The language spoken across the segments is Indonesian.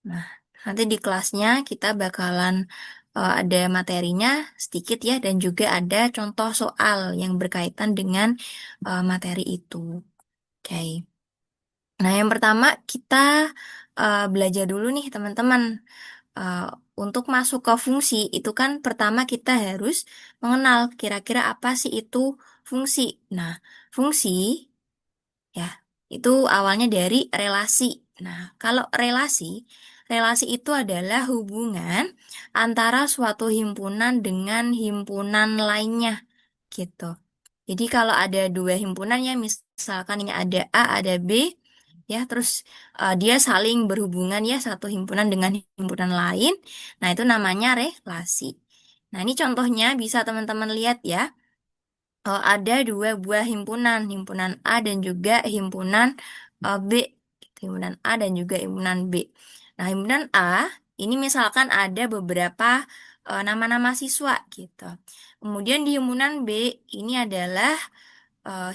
Nah, nanti di kelasnya kita bakalan ada materinya sedikit ya, dan juga ada contoh soal yang berkaitan dengan materi itu. Oke. Nah, yang pertama kita belajar dulu nih teman-teman. Eh, untuk masuk ke fungsi itu kan pertama kita harus mengenal kira-kira apa sih itu fungsi. Nah, fungsi ya itu awalnya dari relasi. Nah, kalau relasi itu adalah hubungan antara suatu himpunan dengan himpunan lainnya gitu. Jadi kalau ada dua himpunan ya, misalkan ini ada A, ada B, ya, terus dia saling berhubungan ya satu himpunan dengan himpunan lain. Nah, itu namanya relasi. Nah, ini contohnya bisa teman-teman lihat ya. Ada dua buah himpunan, himpunan A dan juga himpunan B. Himpunan A dan juga himpunan B. Nah, himpunan A ini misalkan ada beberapa nama-nama siswa gitu. Kemudian di himpunan B ini adalah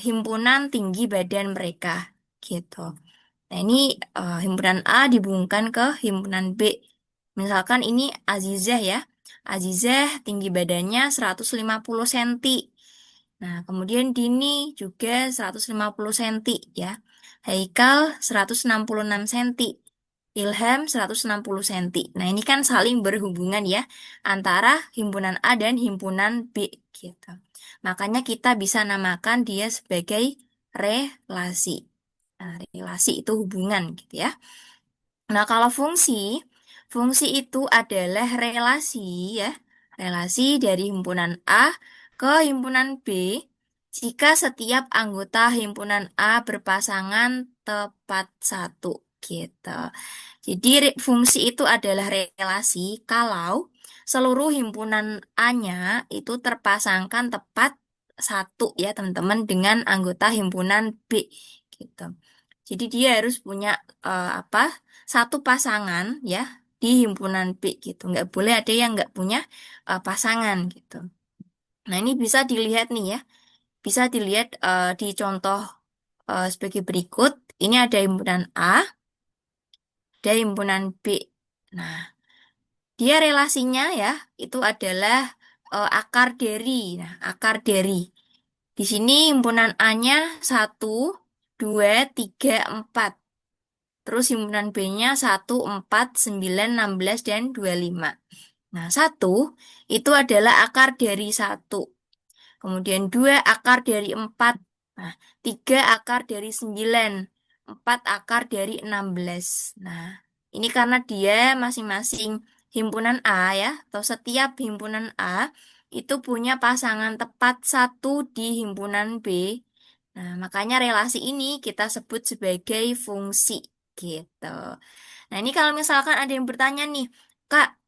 himpunan tinggi badan mereka gitu. Nah, ini himpunan A dihubungkan ke himpunan B. Misalkan ini Azizah ya. Azizah tinggi badannya 150 cm. Nah, kemudian Dini juga 150 cm ya. Haikal 166 cm. Ilham 160 cm. Nah, ini kan saling berhubungan ya antara himpunan A dan himpunan B gitu. Makanya kita bisa namakan dia sebagai relasi. Nah, relasi itu hubungan gitu ya. Nah, kalau fungsi itu adalah relasi ya. Relasi dari himpunan A ke himpunan B jika setiap anggota himpunan A berpasangan tepat satu gitu. Jadi fungsi itu adalah relasi kalau seluruh himpunan A-nya itu terpasangkan tepat satu ya teman-teman dengan anggota himpunan B gitu. Jadi dia harus punya apa satu pasangan ya di himpunan B gitu. Nggak boleh ada yang nggak punya pasangan gitu. Nah, ini bisa dilihat nih ya. Bisa dilihat di contoh sebagai berikut. Ini ada himpunan A, ada himpunan B. Nah, dia relasinya ya itu adalah akar dari. Nah, akar dari. Di sini himpunan A-nya 1, 2, 3, 4. Terus himpunan B-nya 1, 4, 9, 16, dan 25. Nah, 1 itu adalah akar dari 1. Kemudian 2 akar dari 4. Nah, 3 akar dari 9. 4 akar dari 16. Nah, ini karena dia masing-masing himpunan A ya, atau setiap himpunan A itu punya pasangan tepat satu di himpunan B. Nah, makanya relasi ini kita sebut sebagai fungsi gitu. Nah, ini kalau misalkan ada yang bertanya nih, Kak,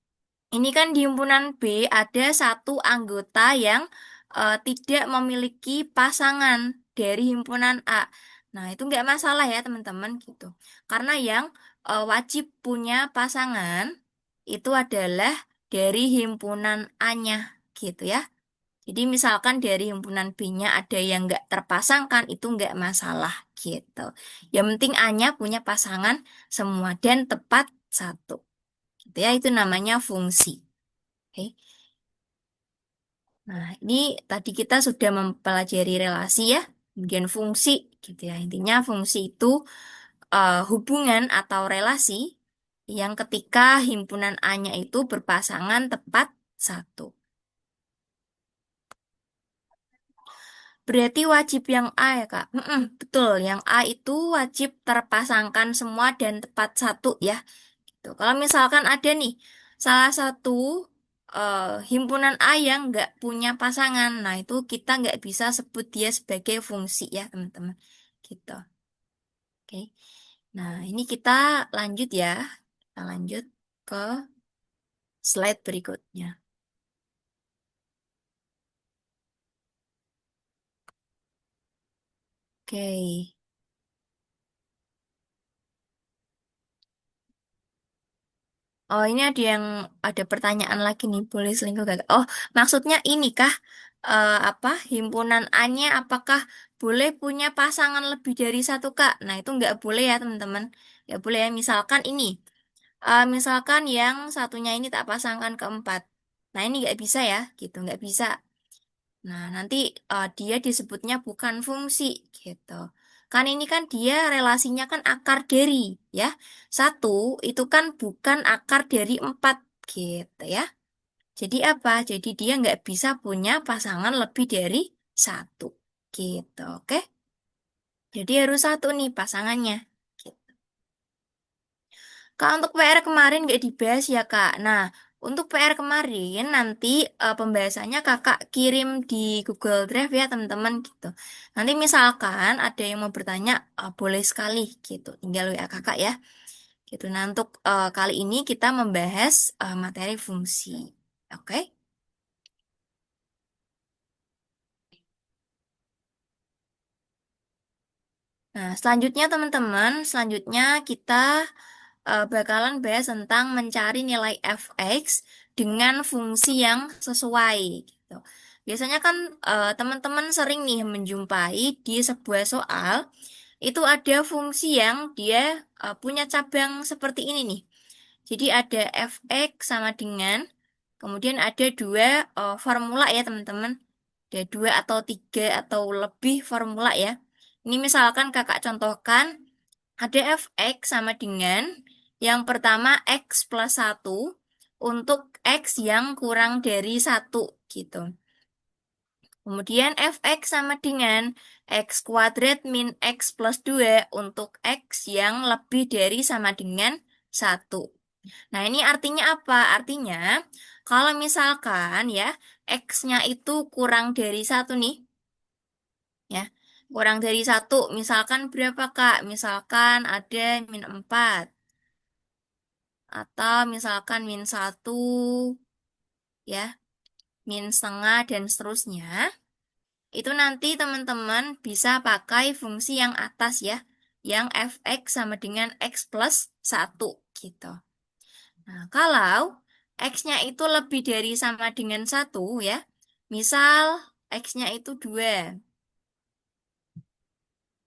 ini kan di himpunan B ada satu anggota yang tidak memiliki pasangan dari himpunan A. Nah, itu nggak masalah ya teman-teman gitu. Karena yang wajib punya pasangan itu adalah dari himpunan A-nya gitu ya. Jadi misalkan dari himpunan B-nya ada yang nggak terpasangkan, itu nggak masalah gitu. Yang penting A-nya punya pasangan semua dan tepat satu. Gitu ya, itu namanya fungsi. Oke. Nah, ini tadi kita sudah mempelajari relasi ya, kemudian fungsi gitu ya. Intinya fungsi itu hubungan atau relasi yang ketika himpunan A-nya itu berpasangan tepat satu. Berarti wajib yang A ya, Kak? Betul, yang A itu wajib terpasangkan semua dan tepat satu ya. Gitu. Kalau misalkan ada nih, salah satu himpunan A yang nggak punya pasangan, nah itu kita nggak bisa sebut dia sebagai fungsi ya, teman-teman. Gitu. Oke. Nah, ini kita lanjut ya. Kita lanjut ke slide berikutnya. Oke. Oh, ini ada pertanyaan lagi nih, boleh selingkuh gak? Oh, maksudnya ini kah apa himpunan A-nya apakah boleh punya pasangan lebih dari satu Kak? Nah, itu nggak boleh ya, teman-teman. Nggak boleh ya. Misalkan ini, Misalkan yang satunya ini tak pasangkan ke 4. Nah, ini nggak bisa ya, gitu, nggak bisa. Nah, nanti dia disebutnya bukan fungsi, gitu. Kan ini kan dia relasinya kan akar dari, ya. Satu itu kan bukan akar dari 4, gitu ya. Jadi apa? Jadi dia nggak bisa punya pasangan lebih dari satu, gitu, oke? Jadi harus satu nih pasangannya. Gitu. Kak, untuk PR kemarin nggak dibahas ya, Kak. Nah, untuk PR kemarin nanti pembahasannya Kakak kirim di Google Drive ya, teman-teman gitu. Nanti misalkan ada yang mau bertanya, boleh sekali gitu. Tinggal WA Kakak ya. Gitu. Nah, untuk kali ini kita membahas materi fungsi. Oke? Nah, selanjutnya teman-teman, selanjutnya kita bakalan bahas tentang mencari nilai fx dengan fungsi yang sesuai gitu. Biasanya kan teman-teman sering nih menjumpai di sebuah soal itu ada fungsi yang dia punya cabang seperti ini nih. Jadi ada fx sama dengan, kemudian ada dua formula ya teman-teman. Ada dua atau tiga atau lebih formula ya. Ini misalkan kakak contohkan ada fx sama dengan yang pertama x plus satu untuk x yang kurang dari satu gitu. Kemudian fx sama dengan x kuadrat min x plus 2 untuk x yang lebih dari sama dengan satu. Nah, ini artinya apa? Artinya, kalau misalkan ya, x-nya itu kurang dari satu nih, ya, kurang dari satu, misalkan berapa, Kak? Misalkan ada min 4, atau misalkan min satu, ya, min setengah, dan seterusnya, itu nanti teman-teman bisa pakai fungsi yang atas ya, yang fx sama dengan x plus satu gitu. Nah, kalau x-nya itu lebih dari sama dengan satu ya, misal x-nya itu 2.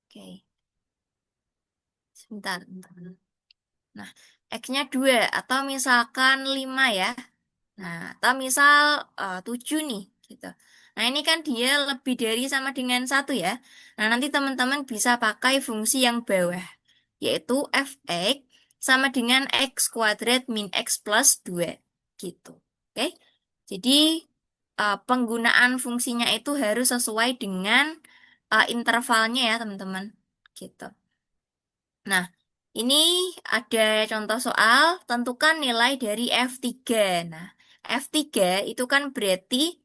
Oke, sebentar, bentar. Nah, x-nya 2 atau misalkan 5 ya. Nah, atau misal 7 nih gitu. Nah, ini kan dia lebih dari sama dengan satu ya. Nah, nanti teman-teman bisa pakai fungsi yang bawah, yaitu fx sama dengan x kuadrat min x plus 2 gitu. Oke. Jadi penggunaan fungsinya itu harus sesuai dengan intervalnya ya teman-teman. Gitu. Nah, ini ada contoh soal, tentukan nilai dari F3. Nah, F3 itu kan berarti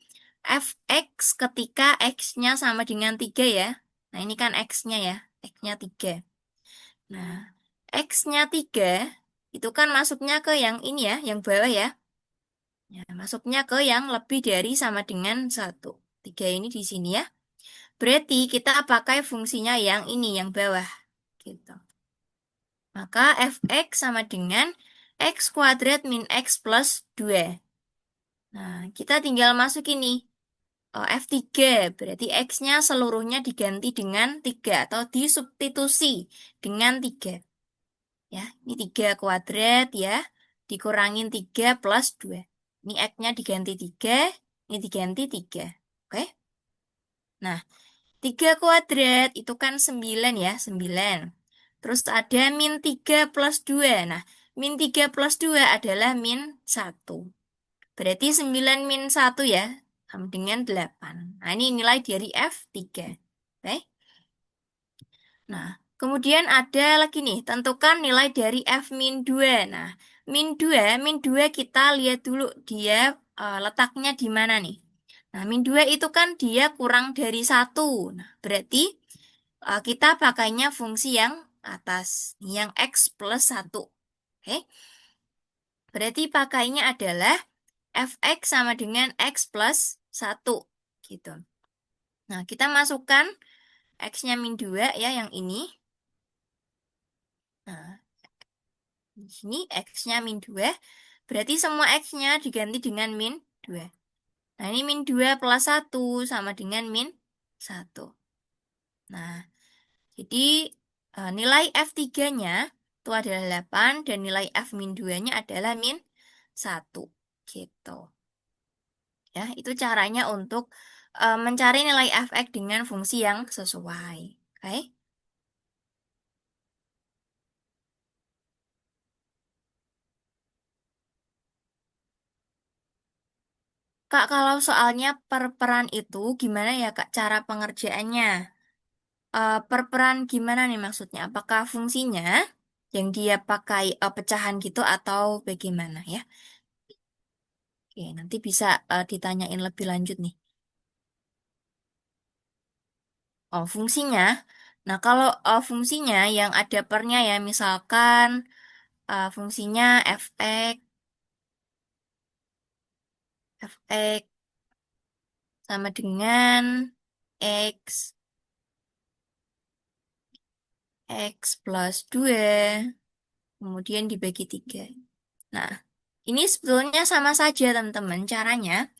fx ketika x-nya sama dengan 3 ya. Nah, ini kan x-nya ya, x-nya 3. Nah, x-nya 3 itu kan masuknya ke yang ini ya, yang bawah ya. Ya, masuknya ke yang lebih dari sama dengan satu. 3 ini di sini ya. Berarti kita pakai fungsinya yang ini, yang bawah. Gitu. Maka fx sama dengan x kuadrat min x plus 2. Nah, kita tinggal masuk ini. F3, berarti x-nya seluruhnya diganti dengan 3 atau disubstitusi dengan 3. Ya, ini 3 kuadrat ya, dikurangin 3 plus 2. Ini x-nya diganti 3, ini diganti 3. Oke? Nah, 3 kuadrat itu kan 9 ya, 9. Terus ada min 3 plus 2. Nah, min 3 plus 2 adalah min 1. Berarti 9 min 1 ya, sama dengan 8. Nah, ini nilai dari F3. Oke? Nah, kemudian ada lagi nih, tentukan nilai dari F min 2. Nah, min 2 kita lihat dulu dia letaknya di mana nih. Nah, min 2 itu kan dia kurang dari satu. Nah, berarti kita pakainya fungsi yang atas, yang X plus satu. Oke, berarti pakainya adalah fx sama dengan X plus satu. Gitu. Nah, kita masukkan X-nya min 2 ya, yang ini. Nah, di sini X-nya min 2. Berarti semua X-nya diganti dengan min 2. Nah, ini min 2 plus satu sama dengan min satu. Nah, jadi nilai F3-nya itu adalah 8 dan nilai F min 2-nya adalah min 1. Gitu. Ya, itu caranya untuk mencari nilai fx dengan fungsi yang sesuai. Oke? Kak, kalau soalnya per peran itu gimana ya Kak cara pengerjaannya? Per peran gimana nih maksudnya? Apakah fungsinya yang dia pakai pecahan gitu atau bagaimana ya? Oke, nanti bisa ditanyain lebih lanjut nih. Oh, fungsinya. Nah, kalau fungsinya yang ada pernya ya, misalkan fungsinya fx, fx sama dengan x, x plus 2 kemudian dibagi 3. Nah, ini sebetulnya sama saja teman-teman caranya.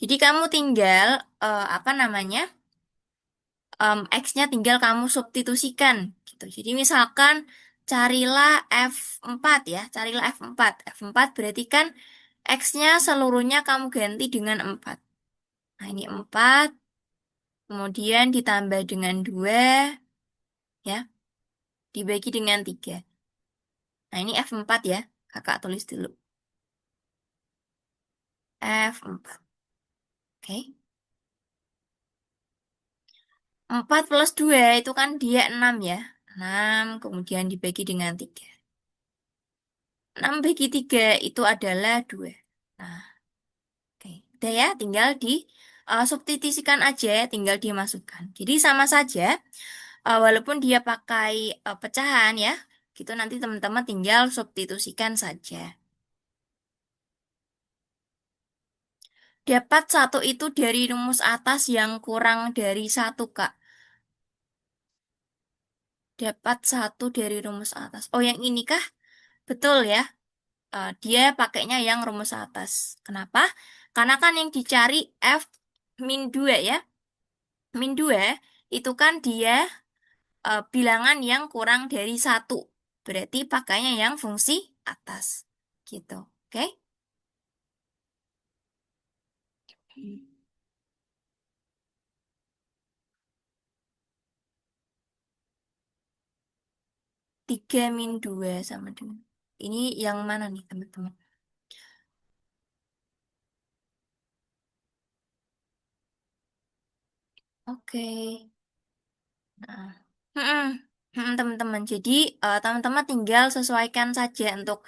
Jadi kamu tinggal, apa namanya, x-nya tinggal kamu substitusikan. Gitu. Jadi misalkan carilah F4 ya, carilah F4. F4 berarti kan x-nya seluruhnya kamu ganti dengan 4. Nah, ini 4, kemudian ditambah dengan 2, ya, dibagi dengan 3. Nah, ini F4 ya. Kakak tulis dulu. F4. Oke. 4 plus 2 itu kan dia 6 ya. 6 kemudian dibagi dengan 3. 6 bagi 3 itu adalah 2. Nah, oke. Udah ya, tinggal di substitusikan aja, tinggal dimasukkan. Jadi sama saja, walaupun dia pakai pecahan ya, gitu nanti teman-teman tinggal substitusikan saja. Dapat satu itu dari rumus atas yang kurang dari satu, Kak. Dapat satu dari rumus atas. Oh, yang ini kah? Betul ya. Dia pakainya yang rumus atas. Kenapa? Karena kan yang dicari F min 2 ya. Min 2 itu kan dia bilangan yang kurang dari satu. Berarti pakainya yang fungsi atas. Gitu. Oke? 3 min 2 sama dengan. Ini yang mana nih teman-teman? Oke. Nah. Mm-mm. Teman-teman. Jadi, teman-teman tinggal sesuaikan saja untuk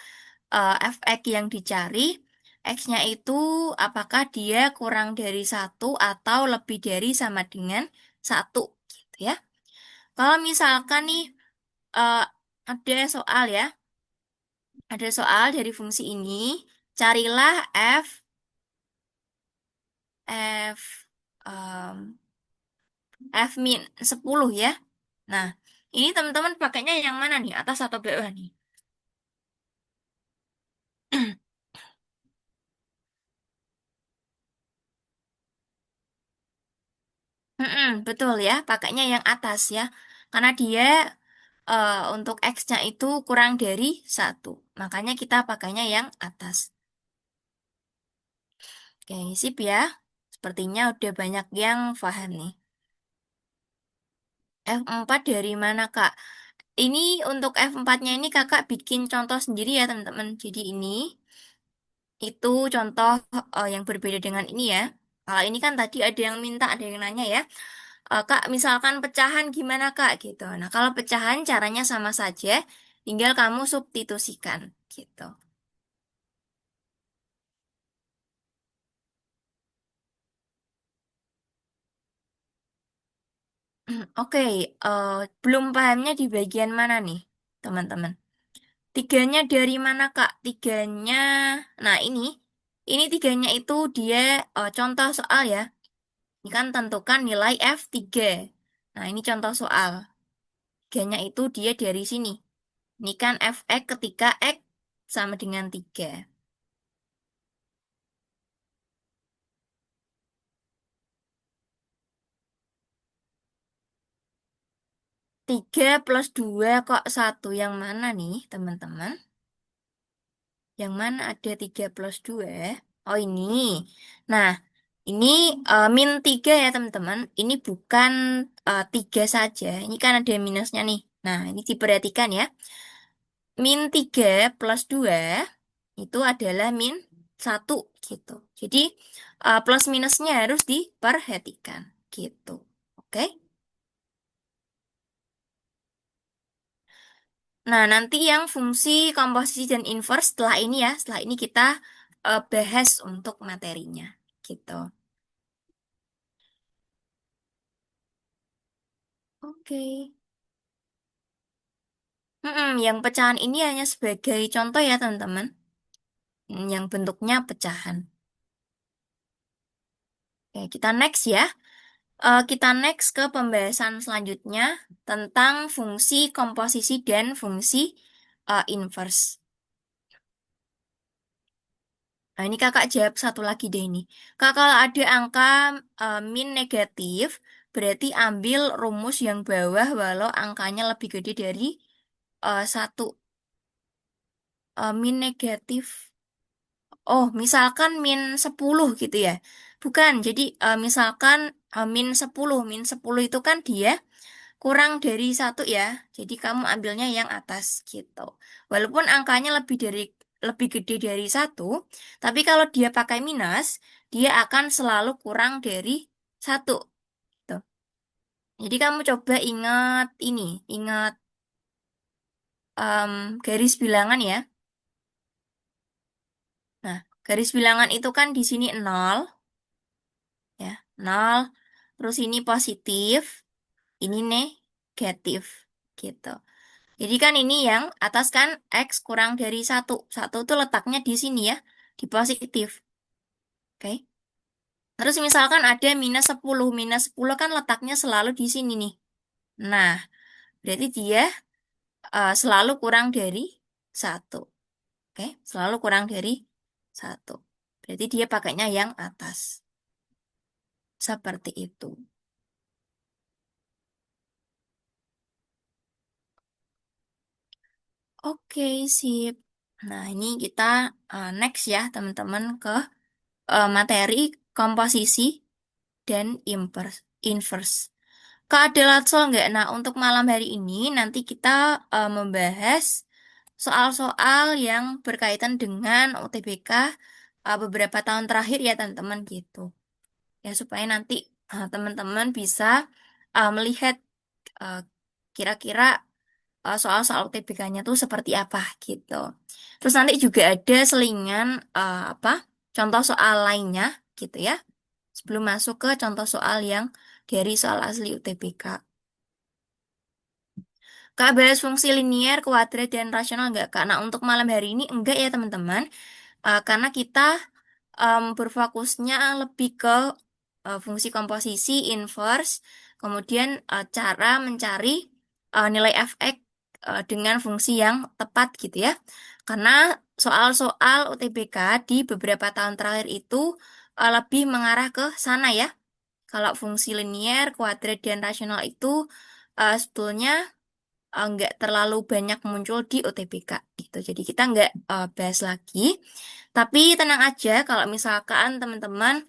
fx yang dicari. X-nya itu apakah dia kurang dari satu atau lebih dari sama dengan satu, gitu ya. Kalau misalkan nih eh, ada soal ya, ada soal dari fungsi ini, carilah f em, f min 10 ya. Nah, ini teman-teman pakainya yang mana nih? Atas atau bawah nih? Betul ya, pakainya yang atas ya. Karena dia untuk X-nya itu kurang dari satu. Makanya kita pakainya yang atas. Oke, sip ya. Sepertinya udah banyak yang paham nih. F4 dari mana, Kak? Ini untuk F4-nya ini kakak bikin contoh sendiri ya, teman-teman. Jadi ini, itu contoh yang berbeda dengan ini ya. Kalau ini kan tadi ada yang minta, ada yang nanya ya. Kak, misalkan pecahan gimana Kak gitu. Nah, kalau pecahan caranya sama saja, tinggal kamu substitusikan gitu. Oke, belum pahamnya di bagian mana nih, teman-teman? Tiganya dari mana Kak? Tiganya, nah ini tiganya itu dia contoh soal ya. Ini kan tentukan nilai F3. Nah, ini contoh soal. Tiganya itu dia dari sini. Ini kan Fx ketika X sama dengan 3. 3 plus 2 kok satu yang mana nih, teman-teman? Yang mana ada 3 plus 2? Oh, ini. Nah, ini min 3 ya, teman-teman. Ini bukan 3 saja. Ini kan ada minusnya nih. Nah, ini diperhatikan ya. Min 3 plus 2 itu adalah min 1 gitu. Jadi, plus minusnya harus diperhatikan gitu. Oke? Nah, nanti yang fungsi komposisi dan inverse setelah ini ya. Setelah ini kita bahas untuk materinya gitu. Oke. Yang pecahan ini hanya sebagai contoh ya, teman-teman. Yang bentuknya pecahan. Oke, kita next ya. Kita next ke pembahasan selanjutnya tentang fungsi komposisi dan fungsi inverse. Nah, ini kakak jawab satu lagi deh ini. Kak, kalau ada angka min negatif, berarti ambil rumus yang bawah walau angkanya lebih gede dari satu. Min negatif. Oh, misalkan min 10 gitu ya. Bukan, jadi misalkan min 10 itu kan dia kurang dari satu ya. Jadi kamu ambilnya yang atas gitu. Walaupun angkanya lebih gede dari satu, tapi kalau dia pakai minus, dia akan selalu kurang dari satu. Gitu. Jadi kamu coba ingat ini, ingat garis bilangan ya. Nah, garis bilangan itu kan di sini nol ya, nol. Terus ini positif, ini negatif gitu. Jadi kan ini yang atas kan X kurang dari satu. Satu itu letaknya di sini ya, di positif. Oke. Terus misalkan ada minus 10. Minus 10 kan letaknya selalu di sini nih. Nah, berarti dia selalu kurang dari satu. Oke, selalu kurang dari satu. Berarti dia pakainya yang atas. Seperti itu. Oke, sip. Nah, ini kita next ya, teman-teman, ke materi komposisi dan inverse. Keadilan soal nggak? Nah, untuk malam hari ini nanti kita membahas soal-soal yang berkaitan dengan UTBK beberapa tahun terakhir ya teman-teman gitu. Ya supaya nanti teman-teman bisa melihat eh, kira-kira soal-soal UTBK-nya tuh seperti apa gitu. Terus nanti juga ada selingan apa contoh soal lainnya gitu ya. Sebelum masuk ke contoh soal yang dari soal asli UTBK. Kak, bahas fungsi linear, kuadrat, dan rasional nggak, Kak? Nah, untuk malam hari ini enggak ya, teman-teman. Karena kita berfokusnya lebih ke fungsi komposisi, inverse, kemudian cara mencari nilai fx dengan fungsi yang tepat gitu ya. Karena soal-soal UTBK di beberapa tahun terakhir itu lebih mengarah ke sana ya. Kalau fungsi linear, kuadrat, dan rasional itu sebetulnya nggak terlalu banyak muncul di UTBK gitu. Jadi kita nggak bahas lagi. Tapi tenang aja kalau misalkan teman-teman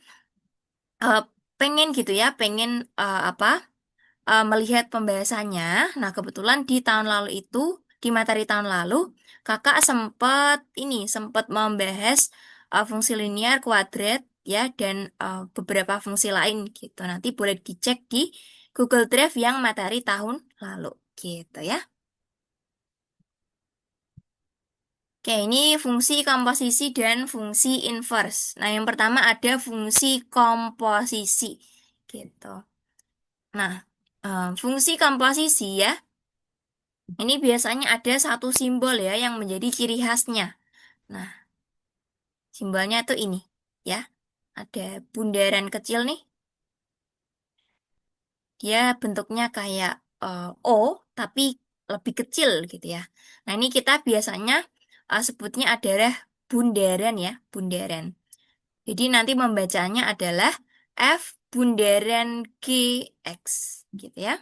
eh, pengen gitu ya, pengen apa melihat pembahasannya. Nah, kebetulan di tahun lalu itu, di materi tahun lalu, kakak sempat membahas fungsi linear, kuadrat, ya, dan beberapa fungsi lain gitu. Nanti boleh dicek di Google Drive yang materi tahun lalu gitu ya. Oke, ini fungsi komposisi dan fungsi inverse. Nah, yang pertama ada fungsi komposisi gitu. Nah, fungsi komposisi ya. Ini biasanya ada satu simbol ya yang menjadi ciri khasnya. Nah, simbolnya tuh ini ya. Ada bundaran kecil nih. Dia bentuknya kayak O tapi lebih kecil gitu ya. Nah, ini kita biasanya sebutnya adalah bundaran ya, bundaran. Jadi nanti membacanya adalah F bundaran GX gitu ya.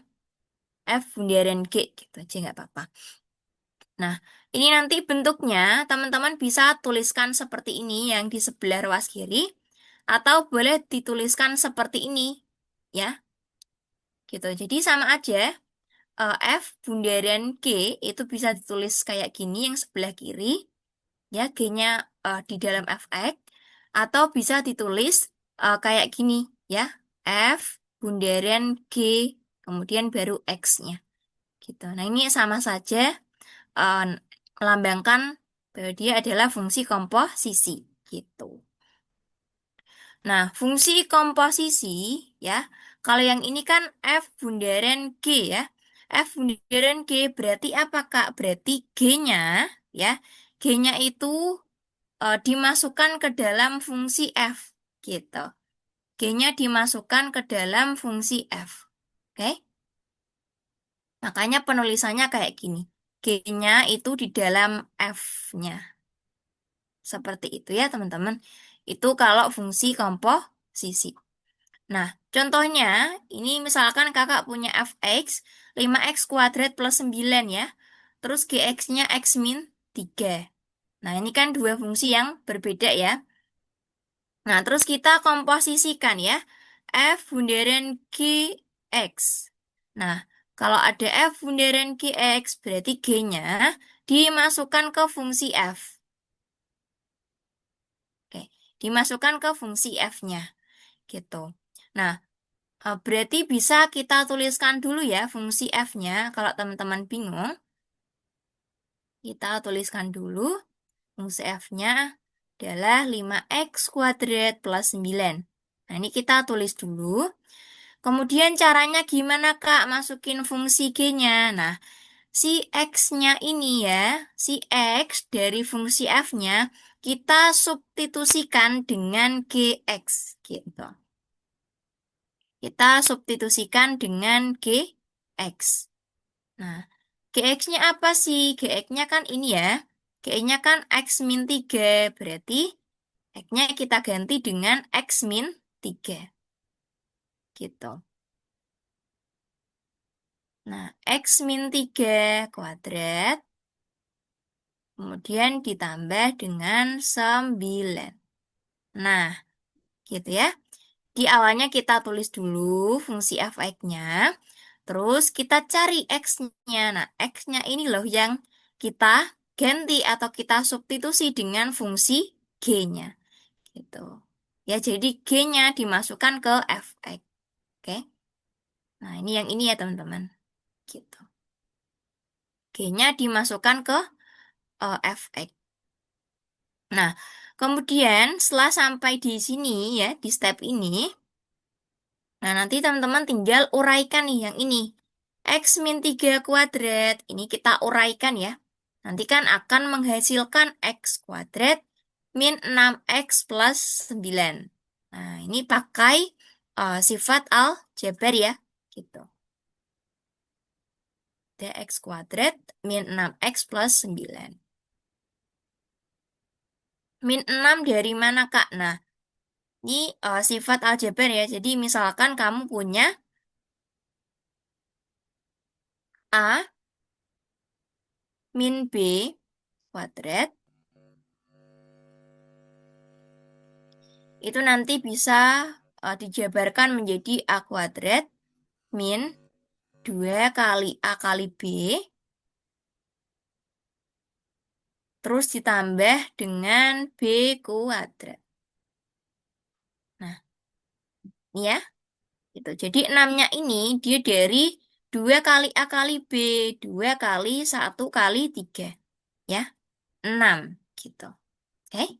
F bundaran G gitu aja nggak apa-apa. Nah, ini nanti bentuknya teman-teman bisa tuliskan seperti ini yang di sebelah ruas kiri, atau boleh dituliskan seperti ini, ya, gitu. Jadi sama aja, F bundaran G itu bisa ditulis kayak gini yang sebelah kiri, ya, G-nya di dalam fx, atau bisa ditulis kayak gini, ya, F bundaran G, kemudian baru X-nya, gitu. Nah, ini sama saja eh, melambangkan bahwa dia adalah fungsi komposisi gitu. Nah, fungsi komposisi ya, kalau yang ini kan F bundaran G ya. F bundaran G berarti apa Kak? Berarti G-nya ya, G-nya itu dimasukkan ke dalam fungsi F gitu. G-nya dimasukkan ke dalam fungsi F. Oke? Makanya penulisannya kayak gini. G-nya itu di dalam F-nya. Seperti itu ya, teman-teman. Itu kalau fungsi komposisi. Nah, contohnya, ini misalkan kakak punya fx, 5x kuadrat plus 9 ya. Terus gx-nya x min 3. Nah, ini kan dua fungsi yang berbeda ya. Nah, terus kita komposisikan ya. F bundaran gx. Nah, kalau ada f bundaran gx, berarti g-nya dimasukkan ke fungsi f. Oke, dimasukkan ke fungsi f-nya gitu. Nah, berarti bisa kita tuliskan dulu ya fungsi f-nya. Kalau teman-teman bingung, kita tuliskan dulu fungsi f-nya adalah 5x kuadrat plus 9. Nah, ini kita tulis dulu. Kemudian caranya gimana, Kak? Masukin fungsi g-nya. Nah, si x-nya ini ya, si x dari fungsi f-nya, kita substitusikan dengan gx gitu. Kita substitusikan dengan gx. Nah, gx-nya apa sih? Gx-nya kan ini ya. Gx-nya kan x min 3. Berarti x-nya kita ganti dengan x min 3. Gitu. Nah, x min 3 kuadrat. Kemudian ditambah dengan 9. Nah, gitu ya. Di awalnya kita tulis dulu fungsi f(x)-nya. Terus kita cari X-nya. Nah, X-nya ini loh yang kita ganti atau kita substitusi dengan fungsi G-nya. Gitu. Ya, jadi G-nya dimasukkan ke fx. Oke. Nah, ini yang ini ya, teman-teman. Gitu. G-nya dimasukkan ke fx. Nah, kemudian setelah sampai di sini ya, di step ini, nah, nanti teman-teman tinggal uraikan nih yang ini. X min 3 kuadrat. Ini kita uraikan ya. Nanti kan akan menghasilkan X kuadrat min 6X plus 9. Nah, ini pakai sifat aljabar ya. Gitu. Dx kuadrat min 6X plus 9. Min 6 dari mana, Kak? Nah, ini sifat aljabar ya. Jadi misalkan kamu punya A min B kuadrat, itu nanti bisa dijabarkan menjadi A kuadrat min 2 kali A kali B, terus ditambah dengan B kuadrat. Nah, ini ya, gitu. Jadi 6-nya ini dia dari 2 kali A kali B, 2 kali 1 kali 3. Ya, 6 gitu. Oke?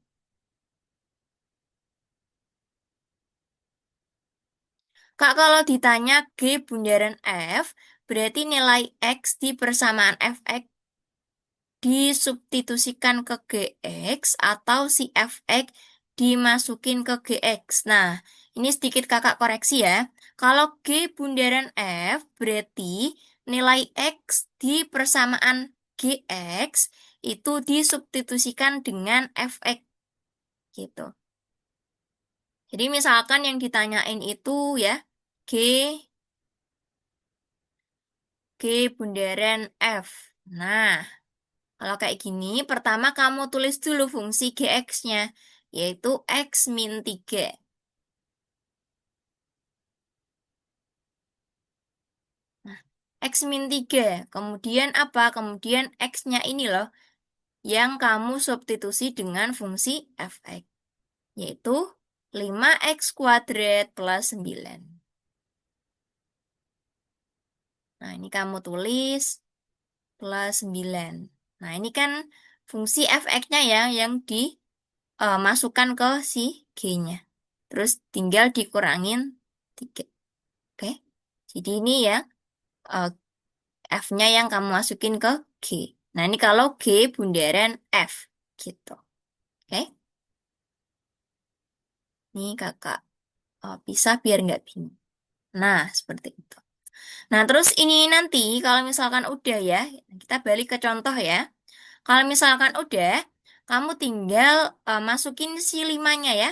Kak, kalau ditanya G bundaran F, berarti nilai X di persamaan fx disubstitusikan ke gx atau si fx dimasukin ke gx. Nah, ini sedikit kakak koreksi ya. Kalau G bundaran F berarti nilai x di persamaan gx itu disubstitusikan dengan fx gitu. Jadi misalkan yang ditanyain itu ya G G bundaran F. Nah, kalau kayak gini, pertama kamu tulis dulu fungsi GX-nya, yaitu X min 3. Nah, X min 3. Kemudian apa? Kemudian X-nya ini loh, yang kamu substitusi dengan fungsi fx, yaitu 5x kuadrat plus 9. Nah, ini kamu tulis plus 9. Nah, ini kan fungsi fx-nya ya, yang dimasukkan ke si G-nya. Terus tinggal dikurangin 3. Oke? Jadi ini ya, eh, F-nya yang kamu masukin ke G. Nah, ini kalau G bundaran F. Gitu. Oke? Ini kakak pisah biar nggak bingung. Nah, seperti itu. Nah, terus ini nanti kalau misalkan udah ya, kita balik ke contoh ya. Kalau misalkan udah, kamu tinggal masukin si limanya ya.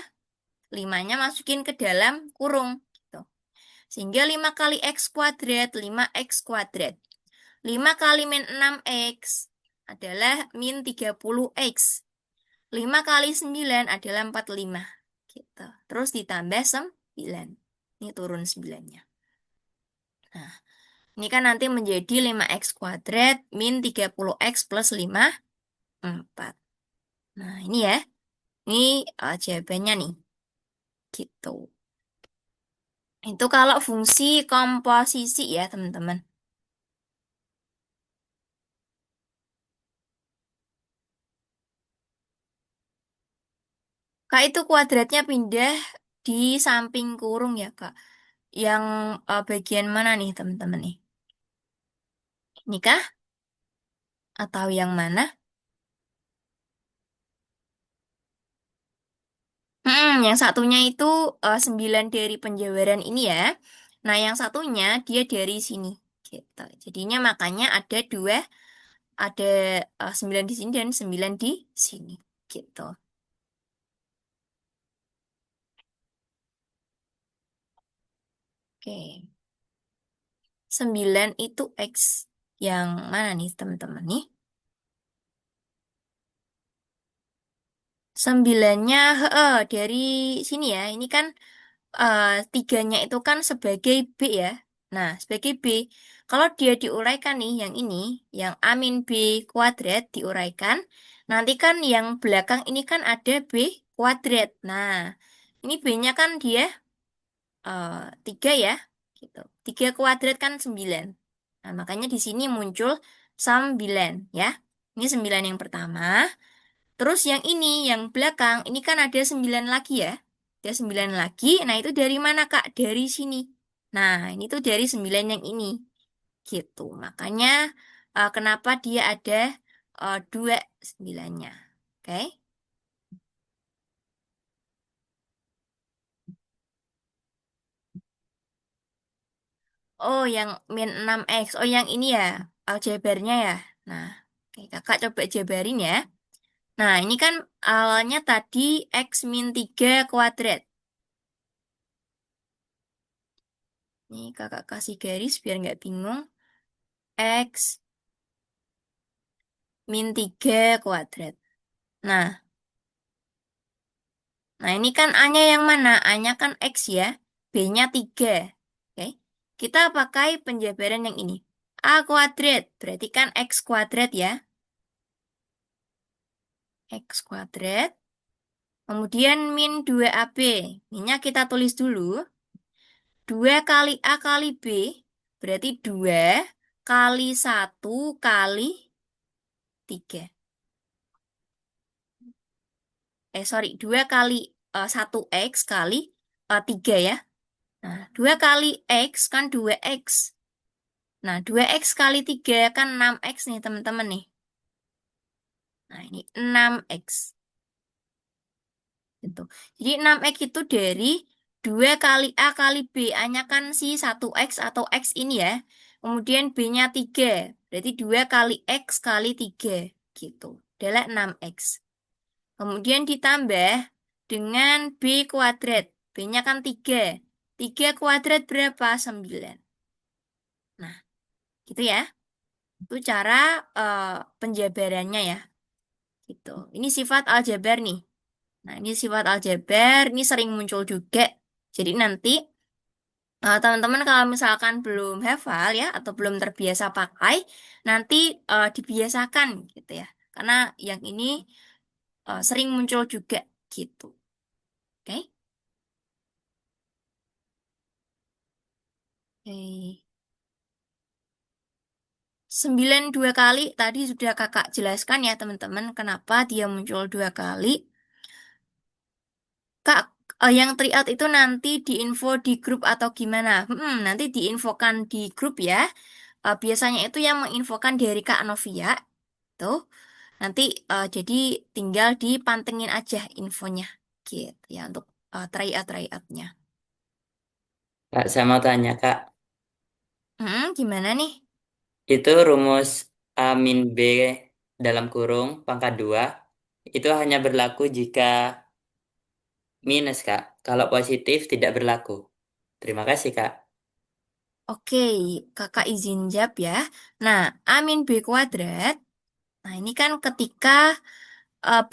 Limanya masukin ke dalam kurung. Gitu. Sehingga 5 kali X kuadrat, 5X kuadrat. 5 kali min 6X adalah min 30X. 5 kali 9 adalah 45. Gitu. Terus ditambah 9. Ini turun 9-nya. Nah, ini kan nanti menjadi 5x kuadrat min 30x plus 5, 4. Nah, ini ya. Ini jawabannya nih. Gitu. Itu kalau fungsi komposisi ya, teman-teman. Kak, itu kuadratnya pindah di samping kurung ya, Kak. Yang bagian mana nih, teman-teman nih? Ini kah? Atau yang mana? Yang satunya itu 9 dari penjabaran ini ya. Nah, yang satunya dia dari sini. Gitu. Jadinya makanya ada dua, ada 9 di sini dan 9 di sini. Gitu. Oke. 9 itu X. Yang mana nih, teman-teman nih? 9-nya dari sini ya. Ini kan tiganya itu kan sebagai B ya. Nah, sebagai B, kalau dia diuraikan nih, yang ini, yang A min B kuadrat diuraikan, nanti kan yang belakang ini kan ada B kuadrat. Nah, ini B-nya kan dia 3 ya, gitu. 3 kuadrat kan 9. Nah, makanya di sini muncul 9 ya. Ini 9 yang pertama. Terus yang ini, yang belakang, ini kan ada 9 lagi ya. Ada 9 lagi, nah itu dari mana Kak? Dari sini. Nah, ini tuh dari 9 yang ini. Gitu. Makanya kenapa dia ada 2 9-nya. Oke? Oh, yang min 6x. Oh, yang ini ya, aljabarnya ya. Nah, oke, Kakak coba jabarin ya. Nah, ini kan awalnya tadi x min 3 kuadrat. Nih, Kakak kasih garis biar nggak bingung. X min 3 kuadrat. Nah, nah ini kan A-nya yang mana? A-nya kan X ya. B-nya 3. Oke. Kita pakai penjabaran yang ini. A kuadrat. Berarti kan X kuadrat ya. X kuadrat. Kemudian min 2AB. Ini kita tulis dulu. 2 kali A kali B. Berarti 2 kali 1 kali 3. Sorry. 2 kali 1X kali 3 ya. Nah, 2 kali X kan 2X. Nah, 2X kali 3 kan 6X nih teman-teman nih. Nah, ini 6X. Gitu. Jadi 6X itu dari 2 kali A kali B. A-nya kan si 1X atau X ini ya. Kemudian B-nya 3. Berarti 2 kali X kali 3. Gitu. Adalah 6X. Kemudian ditambah dengan B kuadrat. B-nya kan 3. 3 kuadrat berapa? 9. Nah, Gitu ya. Itu cara eh, penjabarannya ya. Gitu. Ini sifat aljabar nih. Nah, ini sifat aljabar, ini sering muncul juga. Jadi nanti teman-teman kalau misalkan belum hafal ya atau belum terbiasa pakai, nanti dibiasakan gitu ya. Karena yang ini sering muncul juga gitu. Oke? Oke. 92 kali tadi sudah kakak jelaskan ya teman-teman kenapa dia muncul 2 kali. Kak, yang tryout itu nanti diinfo di grup atau gimana? Nanti diinfokan di grup ya. Biasanya itu yang menginfokan dari Kak Novia. Tuh, nanti jadi tinggal dipantengin aja infonya. Gitu ya untuk tryout-tryoutnya. Kak, saya mau tanya, Kak. Gimana nih? Itu rumus A min B dalam kurung pangkat 2 itu hanya berlaku jika minus, Kak. Kalau positif tidak berlaku. Terima kasih, Kak. Oke, kakak izin jawab ya. Nah, A min B kuadrat. Nah, ini kan ketika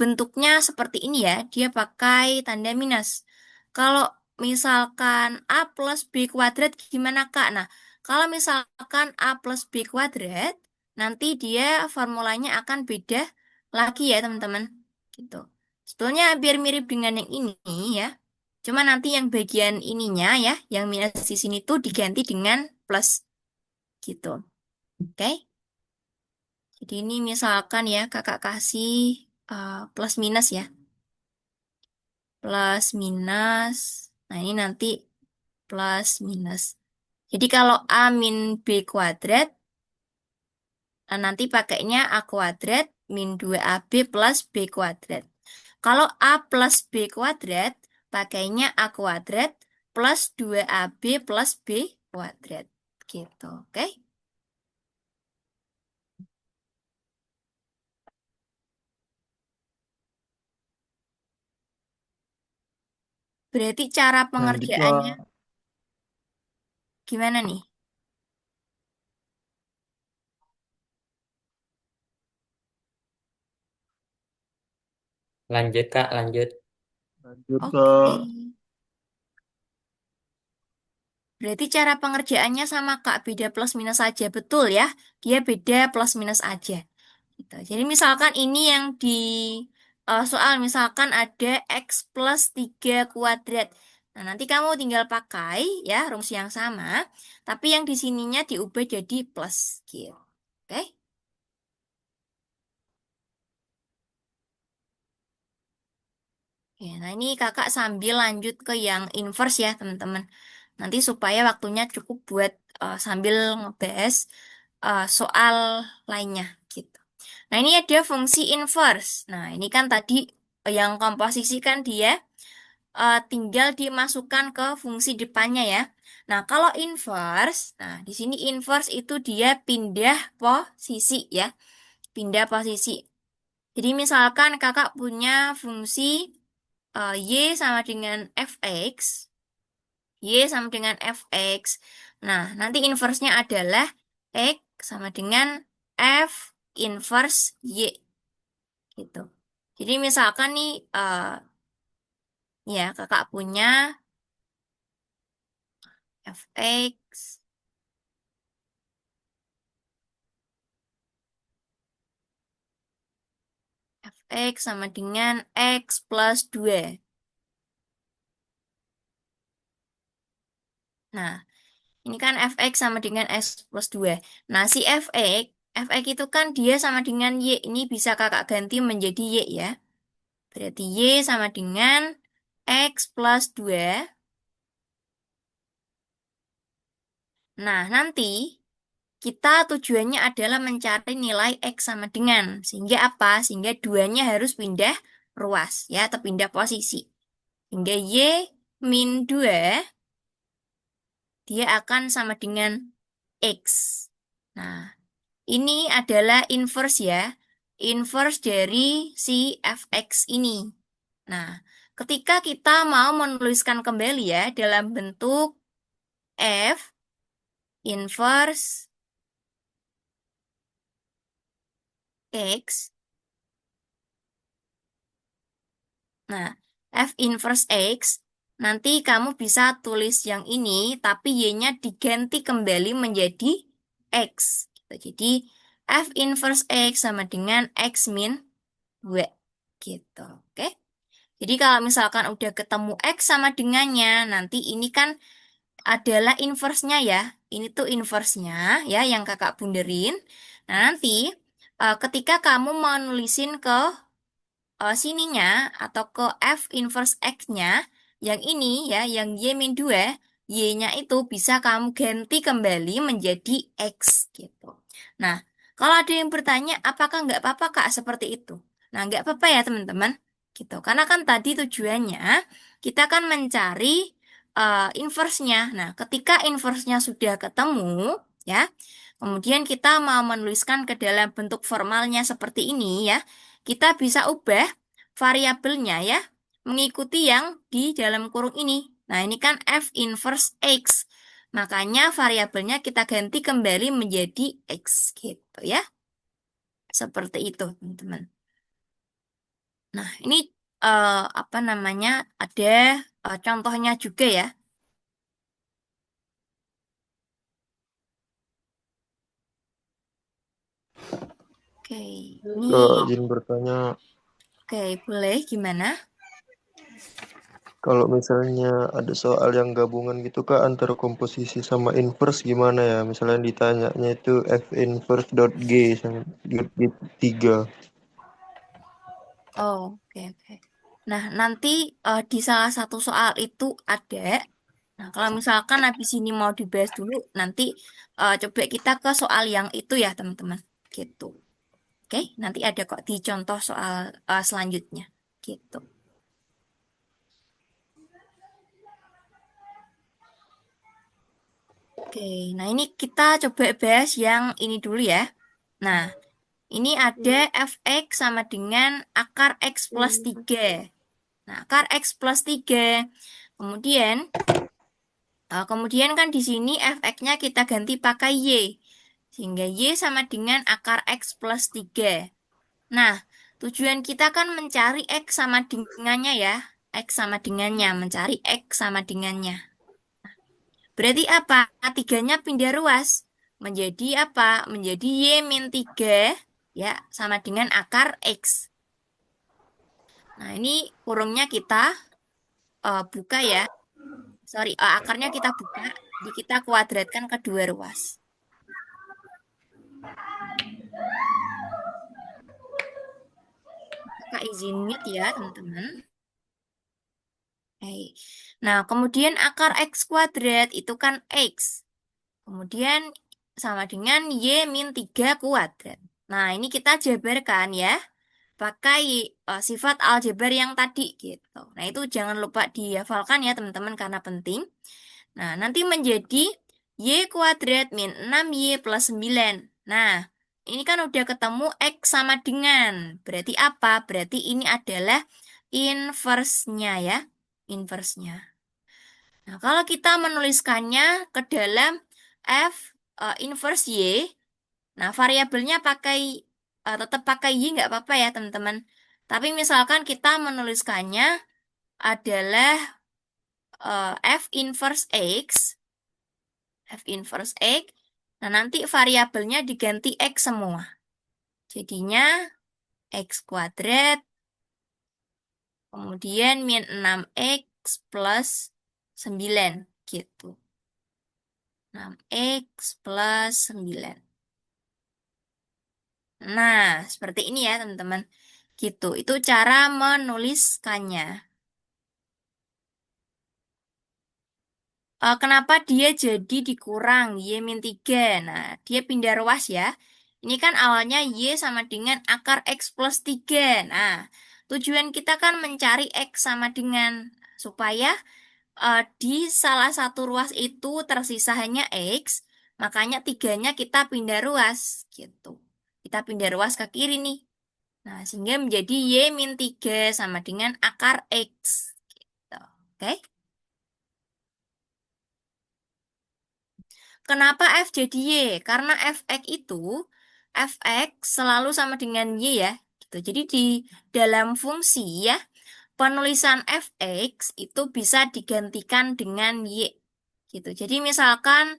bentuknya seperti ini ya, dia pakai tanda minus. Kalau misalkan A plus B kuadrat gimana Kak? Nah, kalau misalkan A plus B kuadrat, nanti dia formulanya akan beda lagi ya teman-teman. Gitu. Sebetulnya hampir mirip dengan yang ini ya. Cuma nanti yang bagian ininya ya, yang minus di sini tuh diganti dengan plus gitu. Oke? Jadi ini misalkan ya kakak kasih plus minus ya. Plus minus. Nah ini nanti plus minus. Jadi kalau A min B kuadrat, nanti pakainya A kuadrat min 2AB plus B kuadrat. Kalau A plus B kuadrat, pakainya A kuadrat plus 2AB plus B kuadrat. Gitu, oke? Berarti cara Nanti pengerjaannya Kak, gimana nih? Lanjut, Kak, lanjut. lanjut Oke. Kak. Berarti cara pengerjaannya sama Kak, beda plus minus saja. Betul ya, dia beda plus minus aja. Gitu. Jadi misalkan ini yang di soal, misalkan ada X plus 3 kuadrat. Nah, nanti kamu tinggal pakai ya rumus yang sama, tapi yang di sininya diubah jadi plus. Gitu. Oke? Ya, nah ini kakak sambil lanjut ke yang inverse ya teman-teman. Nanti supaya waktunya cukup buat sambil ngebahas soal lainnya gitu. Nah ini ada fungsi inverse. Nah ini kan tadi yang komposisi kan dia tinggal dimasukkan ke fungsi depannya ya. Nah kalau inverse, nah di sini inverse itu dia pindah posisi ya, pindah posisi. Jadi misalkan kakak punya fungsi Y sama dengan fx, Y sama dengan fx. Nah, nanti inverse-nya adalah X sama dengan F inverse Y, gitu. Jadi misalkan nih, ya kakak punya fx, fx sama dengan X plus 2. Nah, ini kan fx sama dengan X plus 2. Nah, si fx itu kan dia sama dengan Y. Ini bisa kakak ganti menjadi Y ya. Berarti Y sama dengan X plus 2. Nah, nanti kita tujuannya adalah mencari nilai X sama dengan. Sehingga apa? Sehingga duanya harus pindah ruas, ya, atau pindah posisi. Hingga Y min 2, dia akan sama dengan X. Nah, ini adalah inverse ya. Inverse dari si fx ini. Nah, ketika kita mau menuliskan kembali ya dalam bentuk f inverse X. Nah, F inverse X, nanti kamu bisa tulis yang ini, tapi Y-nya diganti kembali menjadi X. Gitu. Jadi, F inverse X sama dengan X min W. Gitu, oke? Jadi kalau misalkan udah ketemu X sama dengannya, nanti ini kan adalah inverse-nya ya. Ini tuh inverse-nya ya, yang kakak bunderin. Nah, nanti ketika kamu mau nulisin ke sininya atau ke F inverse X-nya, yang ini ya, yang Y min 2, Y-nya itu bisa kamu ganti kembali menjadi X gitu. Nah, kalau ada yang bertanya, apakah nggak apa-apa Kak seperti itu? Nah, nggak apa-apa ya teman-teman, gitu. Karena kan tadi tujuannya kita kan mencari inverse-nya. Nah, ketika inverse-nya sudah ketemu, ya, kemudian kita mau menuliskan ke dalam bentuk formalnya seperti ini ya, kita bisa ubah variabelnya ya, mengikuti yang di dalam kurung ini. Nah, ini kan F inverse X. Makanya variabelnya kita ganti kembali menjadi X gitu ya. Seperti itu, teman-teman. Nah, ini apa namanya? Ada contohnya juga ya. Oke, Kak, ini izin bertanya, oke, boleh gimana? kalau misalnya ada soal yang gabungan gitu Kak antara komposisi sama inverse gimana ya? Misalnya ditanyanya itu F inverse dot G sama dot G 3. Oh, oke, oke. Nah, nanti di salah satu soal itu ada. Nah, kalau misalkan habis ini mau dibahas dulu, nanti coba kita ke soal yang itu ya, teman-teman. Gitu. Oke, nanti ada kok di contoh soal selanjutnya. Gitu. Oke, nah ini kita coba bahas yang ini dulu ya. Nah, ini ada fx sama dengan akar x plus 3. Nah, akar x plus 3. Kemudian, kemudian kan di sini fx-nya kita ganti pakai y. Sehingga y sama dengan akar x plus 3. Nah, tujuan kita kan mencari x sama dengannya ya. X sama dengannya, mencari x sama dengannya. Berarti apa? Tiganya pindah ruas. Menjadi apa? Menjadi y min 3 ya, sama dengan akar x. Nah, ini kurungnya kita buka ya. Sorry, akarnya kita buka. Jadi kita kuadratkan kedua ruas. Kakak izin mute ya, teman-teman. Oke. Nah, kemudian akar x kuadrat itu kan x. Kemudian sama dengan y min 3 kuadrat. Nah, ini kita jabarkan ya. Pakai sifat aljabar yang tadi gitu. Nah, itu jangan lupa dihafalkan ya, teman-teman, karena penting. Nah, nanti menjadi y kuadrat min 6y plus 9. Nah, ini kan udah ketemu x sama dengan. Berarti apa? Berarti ini adalah inverse-nya ya. Inverse-nya. Nah, kalau kita menuliskannya ke dalam f inverse y, nah variabelnya pakai tetap pakai y nggak apa-apa ya teman-teman. Tapi misalkan kita menuliskannya adalah f inverse x, f inverse x. Nah, nanti variabelnya diganti x semua. Jadinya x kuadrat, kemudian min 6x plus 9 gitu. 6x plus 9. Nah, seperti ini ya teman-teman. Gitu, itu cara menuliskannya. Kenapa dia jadi dikurang Y min 3? Nah, dia pindah ruas ya. Ini kan awalnya Y sama dengan akar X plus 3. Nah, tujuan kita kan mencari X sama dengan supaya di salah satu ruas itu tersisa hanya X, makanya tiganya kita pindah ruas gitu. Kita pindah ruas ke kiri nih. Nah, sehingga menjadi Y min 3 sama dengan akar X. Gitu. Oke? Kenapa F jadi Y? Karena fx itu fx selalu sama dengan y ya. Gitu. Jadi di dalam fungsi ya, penulisan fx itu bisa digantikan dengan y. Gitu. Jadi misalkan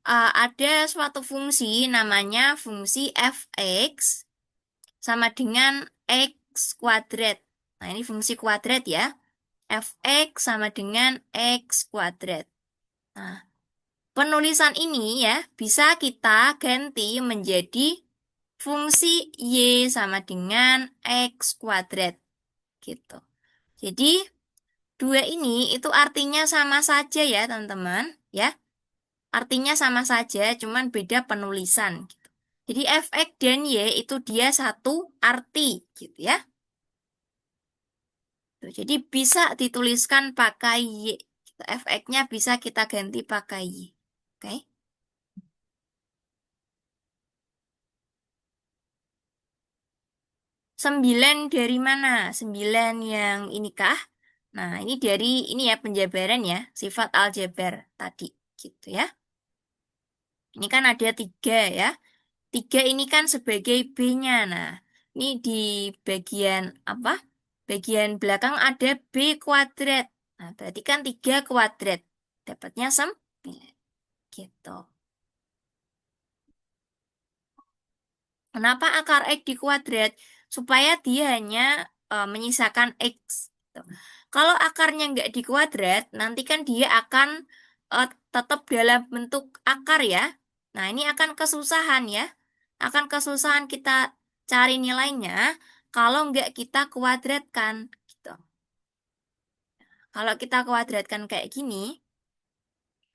ada suatu fungsi namanya fungsi fx sama dengan x kuadrat. Nah, ini fungsi kuadrat ya. Fx sama dengan x kuadrat. Nah, penulisan ini ya bisa kita ganti menjadi fungsi y sama dengan x kuadrat gitu. Jadi dua ini itu artinya sama saja ya teman-teman ya. Artinya sama saja cuman beda penulisan gitu. Jadi fx dan y itu dia satu arti gitu ya. Tuh, jadi bisa dituliskan pakai y. Fx-nya bisa kita ganti pakai y. Oke. 9 dari mana? 9 yang inikah? Nah, ini dari ini ya penjabaran ya, sifat aljabar tadi gitu ya. Ini kan ada 3 ya. 3 ini kan sebagai B-nya. Nah, ini di bagian apa? Bagian belakang ada B kuadrat. Nah, berarti kan 3 kuadrat. Dapatnya 9 gitu. Kenapa akar X dikuadrat? Supaya dia hanya menyisakan X. Gitu. Kalau akarnya nggak dikuadrat, nanti kan dia akan tetap dalam bentuk akar ya. Nah, ini akan kesusahan ya. Akan kesusahan kita cari nilainya kalau nggak kita kuadratkan. Gitu. Kalau kita kuadratkan kayak gini,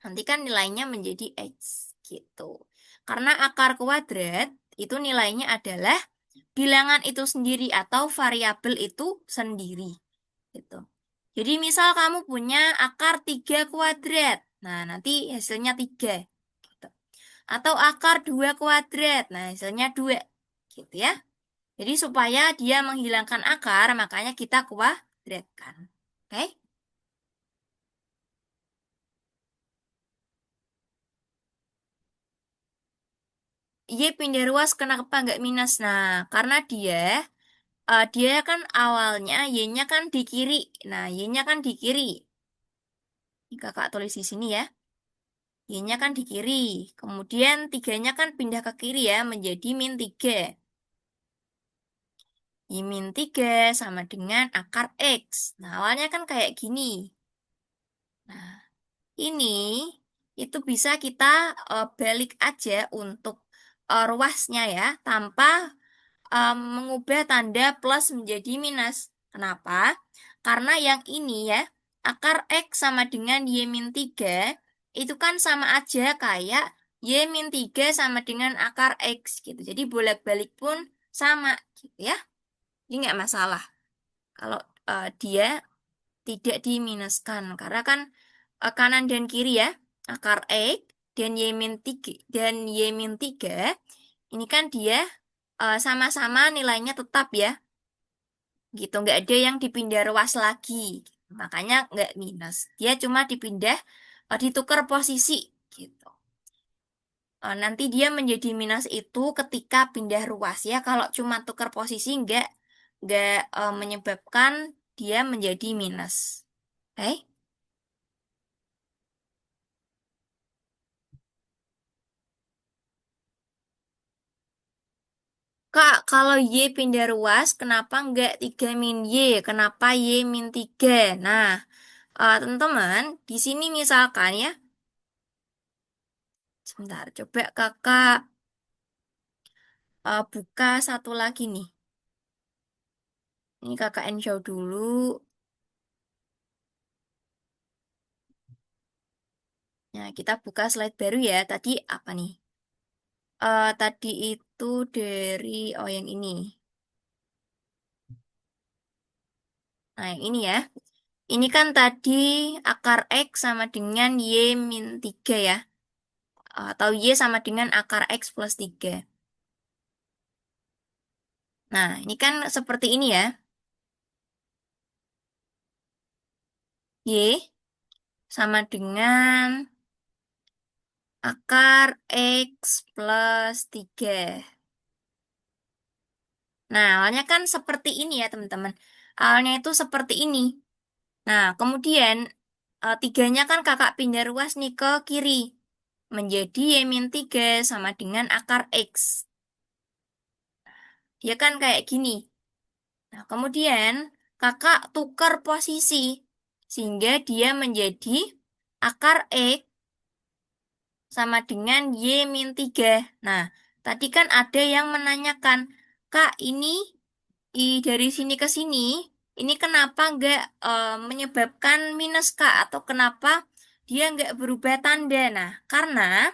nanti kan nilainya menjadi X. Gitu. Karena akar kuadrat itu nilainya adalah bilangan itu sendiri atau variabel itu sendiri gitu. Jadi misal kamu punya akar 3 kuadrat. Nah, nanti hasilnya 3 gitu. Atau akar 2 kuadrat. Nah, hasilnya 2 gitu ya. Jadi supaya dia menghilangkan akar, makanya kita kuadratkan. Oke? Y pindah ruas kenapa nggak minus? Nah, karena dia kan awalnya Y-nya kan di kiri. Nah, Y-nya kan di kiri. Ini kakak tulis di sini ya. Y-nya kan di kiri. Kemudian tiganya kan pindah ke kiri ya, menjadi min 3. Y min 3 sama dengan akar X. Nah, awalnya kan kayak gini. Nah, ini itu bisa kita balik aja untuk ruasnya ya, tanpa mengubah tanda plus menjadi minus. Kenapa? Karena yang ini ya, akar X sama dengan Y min 3, itu kan sama aja kayak Y min 3 sama dengan akar X gitu. Jadi bolak-balik pun sama gitu ya. Ini nggak masalah kalau dia tidak diminuskan. Karena kan kanan dan kiri ya, akar X dan Y min 3, ini kan dia sama-sama nilainya tetap ya gitu, nggak ada yang dipindah ruas lagi, makanya nggak minus, dia cuma dipindah ditukar posisi gitu. Nanti dia menjadi minus itu ketika pindah ruas ya, kalau cuma tukar posisi nggak menyebabkan dia menjadi minus. Oke. Kak, kalau Y pindah ruas, kenapa nggak 3 min Y? Kenapa Y min 3? Nah, teman-teman, di sini misalkan ya, sebentar, coba kakak buka satu lagi nih. Ini kakak show dulu. Nah, kita buka slide baru ya. Tadi apa nih? Tadi itu dari, oh yang ini. Nah, yang ini ya. Ini kan tadi akar X sama dengan Y min 3 ya. Atau Y sama dengan akar X plus 3. Nah, ini kan seperti ini ya. Y sama dengan akar X plus 3. Nah, awalnya kan seperti ini ya, teman-teman. Awalnya itu seperti ini. Nah, kemudian tiganya kan kakak pindah ruas nih ke kiri. Menjadi Y-3 sama dengan akar X. Ya kan kayak gini. Nah, kemudian kakak tukar posisi. Sehingga dia menjadi akar X sama dengan Y-3. Nah, tadi kan ada yang menanyakan, Kak, ini dari sini ke sini, ini kenapa nggak menyebabkan minus Kak? Atau kenapa dia nggak berubah tanda? Nah, karena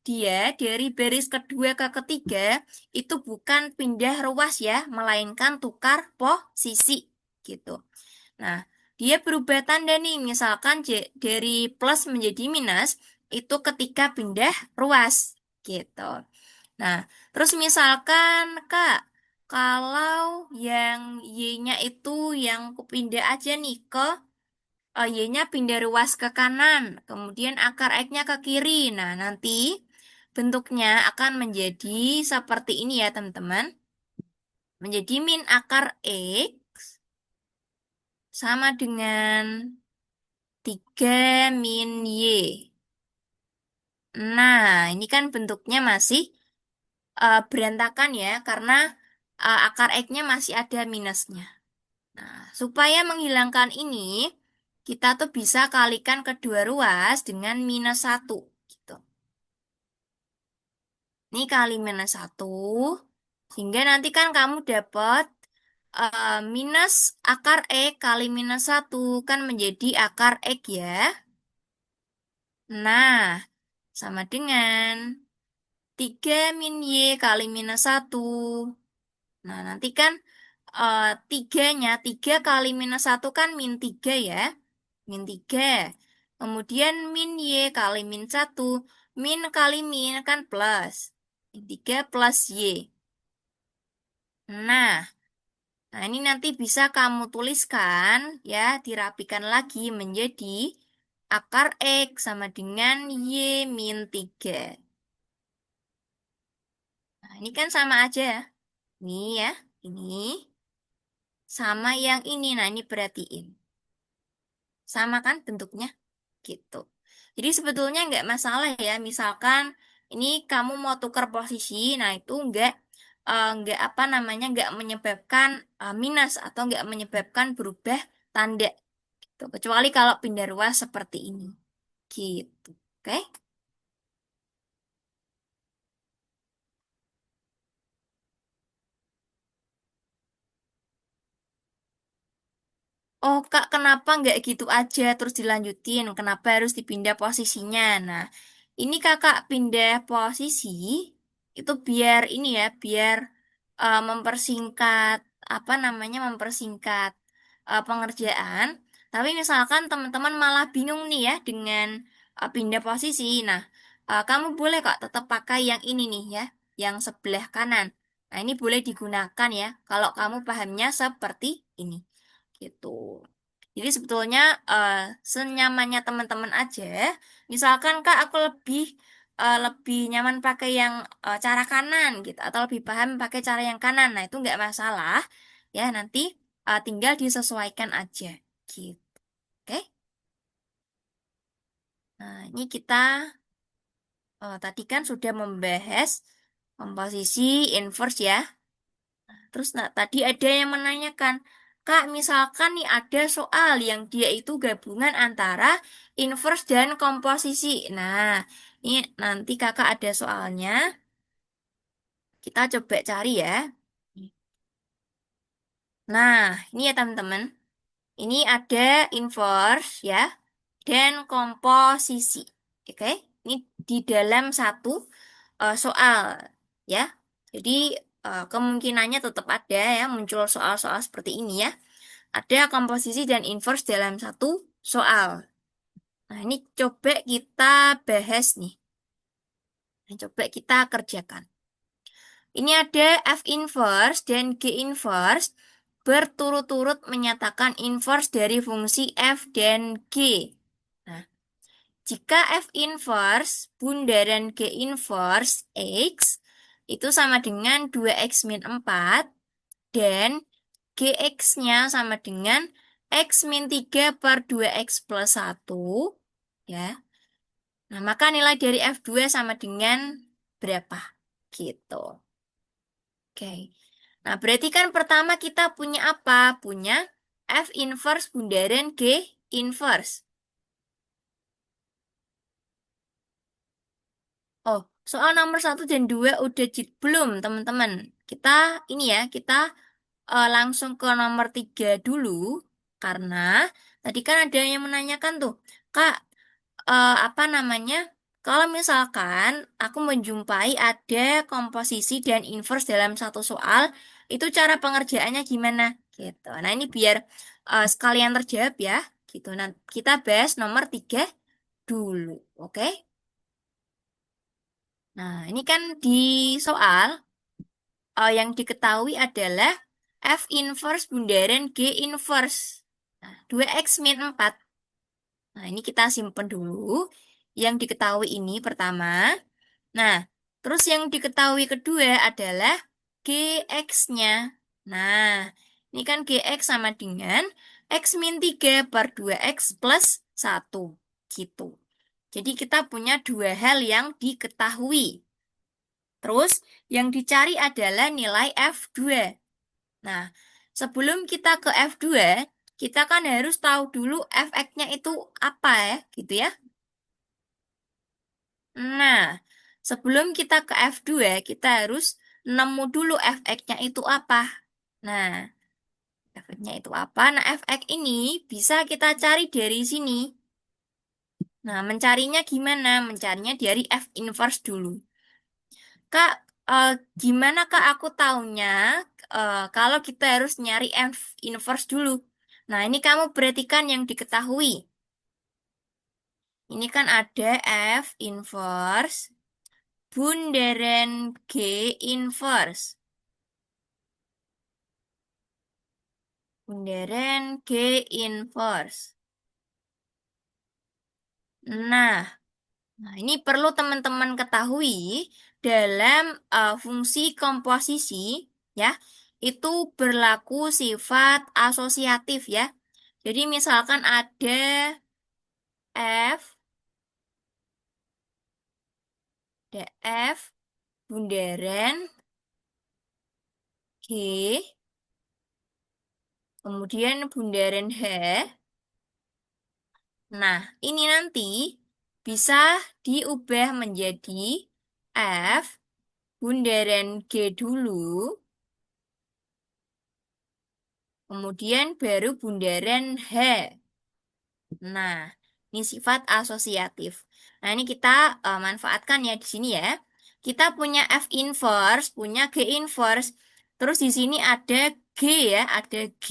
dia dari baris kedua ke ketiga itu bukan pindah ruas ya, melainkan tukar posisi gitu. Nah, dia berubah tanda nih, misalkan dari plus menjadi minus itu ketika pindah ruas gitu. Nah, terus misalkan Kak, kalau yang Y-nya itu yang kupindah aja nih ke Y-nya pindah ruas ke kanan, kemudian akar X-nya ke kiri. Nah, nanti bentuknya akan menjadi seperti ini ya, teman-teman. Menjadi min akar X sama dengan 3 min Y. Nah, ini kan bentuknya masih berantakan ya, karena akar X-nya masih ada minusnya. Nah, supaya menghilangkan ini, kita tuh bisa kalikan kedua ruas dengan -1. Gitu. Ini kali -1, sehingga nanti kan kamu dapat minus akar X kali -1 kan menjadi akar X ya. Nah, sama dengan 3 min Y kali -1. Nah, nanti kan tiganya, 3 kali -1 kan -3 ya. -3. Kemudian min Y kali -1. Min kali min kan plus. -3 plus Y. Nah, ini nanti bisa kamu tuliskan ya, dirapikan lagi menjadi akar X sama dengan Y-3. Nah, ini kan sama aja. Ini ya, ini sama yang ini. Nah, ini perhatiin. Sama kan bentuknya? Gitu. Jadi sebetulnya nggak masalah ya. Misalkan ini kamu mau tukar posisi, nah itu nggak apa namanya nggak menyebabkan minus atau nggak menyebabkan berubah tanda. Gitu. Kecuali kalau pindah ruas seperti ini. Gitu. Oke? Oh Kak, kenapa nggak gitu aja terus dilanjutin? Kenapa harus dipindah posisinya? Nah, ini Kakak pindah posisi itu biar ini ya, biar mempersingkat apa namanya mempersingkat pengerjaan. Tapi misalkan teman-teman malah bingung nih ya dengan pindah posisi. Nah, kamu boleh kok tetap pakai yang ini nih ya, yang sebelah kanan. Nah, ini boleh digunakan ya kalau kamu pahamnya seperti ini gitu. Jadi sebetulnya eh, senyamannya teman-teman aja. Misalkan Kak aku lebih nyaman pakai yang cara kanan gitu atau lebih paham pakai cara yang kanan. Nah, itu nggak masalah. Ya, nanti tinggal disesuaikan aja gitu. Oke? Nah, ini kita tadi kan sudah membahas komposisi inverse ya. Terus nah, tadi ada yang menanyakan, Kak, misalkan nih ada soal yang dia itu gabungan antara inverse dan komposisi. Nah, ini nanti kakak ada soalnya, kita coba cari ya. Nah, ini ya teman-teman, ini ada inverse ya, dan komposisi. Oke, ini di dalam satu soal ya. Jadi kemungkinannya tetap ada ya muncul soal-soal seperti ini ya. Ada komposisi dan inverse dalam satu soal. Nah, ini coba kita bahas nih. Nah, coba kita kerjakan. Ini ada F inverse dan G inverse berturut-turut menyatakan inverse dari fungsi F dan G. Nah, jika F inverse bundaran G inverse X itu sama dengan 2X min 4, Dan GX-nya sama dengan X min 3 per 2X plus 1. Ya. Nah, maka nilai dari F2 sama dengan berapa? Gitu. Oke. Nah, berarti kan pertama kita punya apa? Punya F inverse bundaran G inverse. Oh, soal nomor 1 dan 2 udah belum, teman-teman? Kita ini ya, kita langsung ke nomor 3 dulu. Karena tadi kan ada yang menanyakan tuh, Kak, apa namanya? Kalau misalkan aku menjumpai ada komposisi dan inverse dalam satu soal, itu cara pengerjaannya gimana? Gitu. Nah, ini biar sekalian terjawab ya. Gitu. Nah, kita bahas nomor 3 dulu. Oke? Nah, ini kan di soal yang diketahui adalah F inverse bundaran G inverse. Nah, 2X min 4. Nah, ini kita simpen dulu. Yang diketahui ini pertama. Nah, terus yang diketahui kedua adalah GX-nya. Nah, ini kan GX sama dengan X min 3 per 2X plus 1. Gitu. Jadi kita punya dua hal yang diketahui. Terus yang dicari adalah nilai F2. Nah, sebelum kita ke F2, kita kan harus tahu dulu Fx-nya itu apa ya, gitu ya. Nah, sebelum kita ke F2, kita harus nemu dulu Fx-nya itu apa. Nah, Fx-nya itu apa? Nah, Fx ini bisa kita cari dari sini. Nah, mencarinya gimana? Mencarinya dari F inverse dulu. Kak, eh, gimana Kak aku taunya kalau kita harus nyari F inverse dulu? Nah, ini kamu perhatikan yang diketahui. Ini kan ada F inverse bundaran G inverse. Bundaran G inverse. Nah, ini perlu teman-teman ketahui dalam fungsi komposisi ya, itu berlaku sifat asosiatif ya. Jadi misalkan ada F, ada F bundaran G, kemudian bundaran H. Nah, ini nanti bisa diubah menjadi F bundaran G dulu, kemudian baru bundaran H. Nah, ini sifat asosiatif. Nah, ini kita manfaatkan ya di sini ya. Kita punya F inverse, punya G inverse. Terus di sini ada G ya, ada G.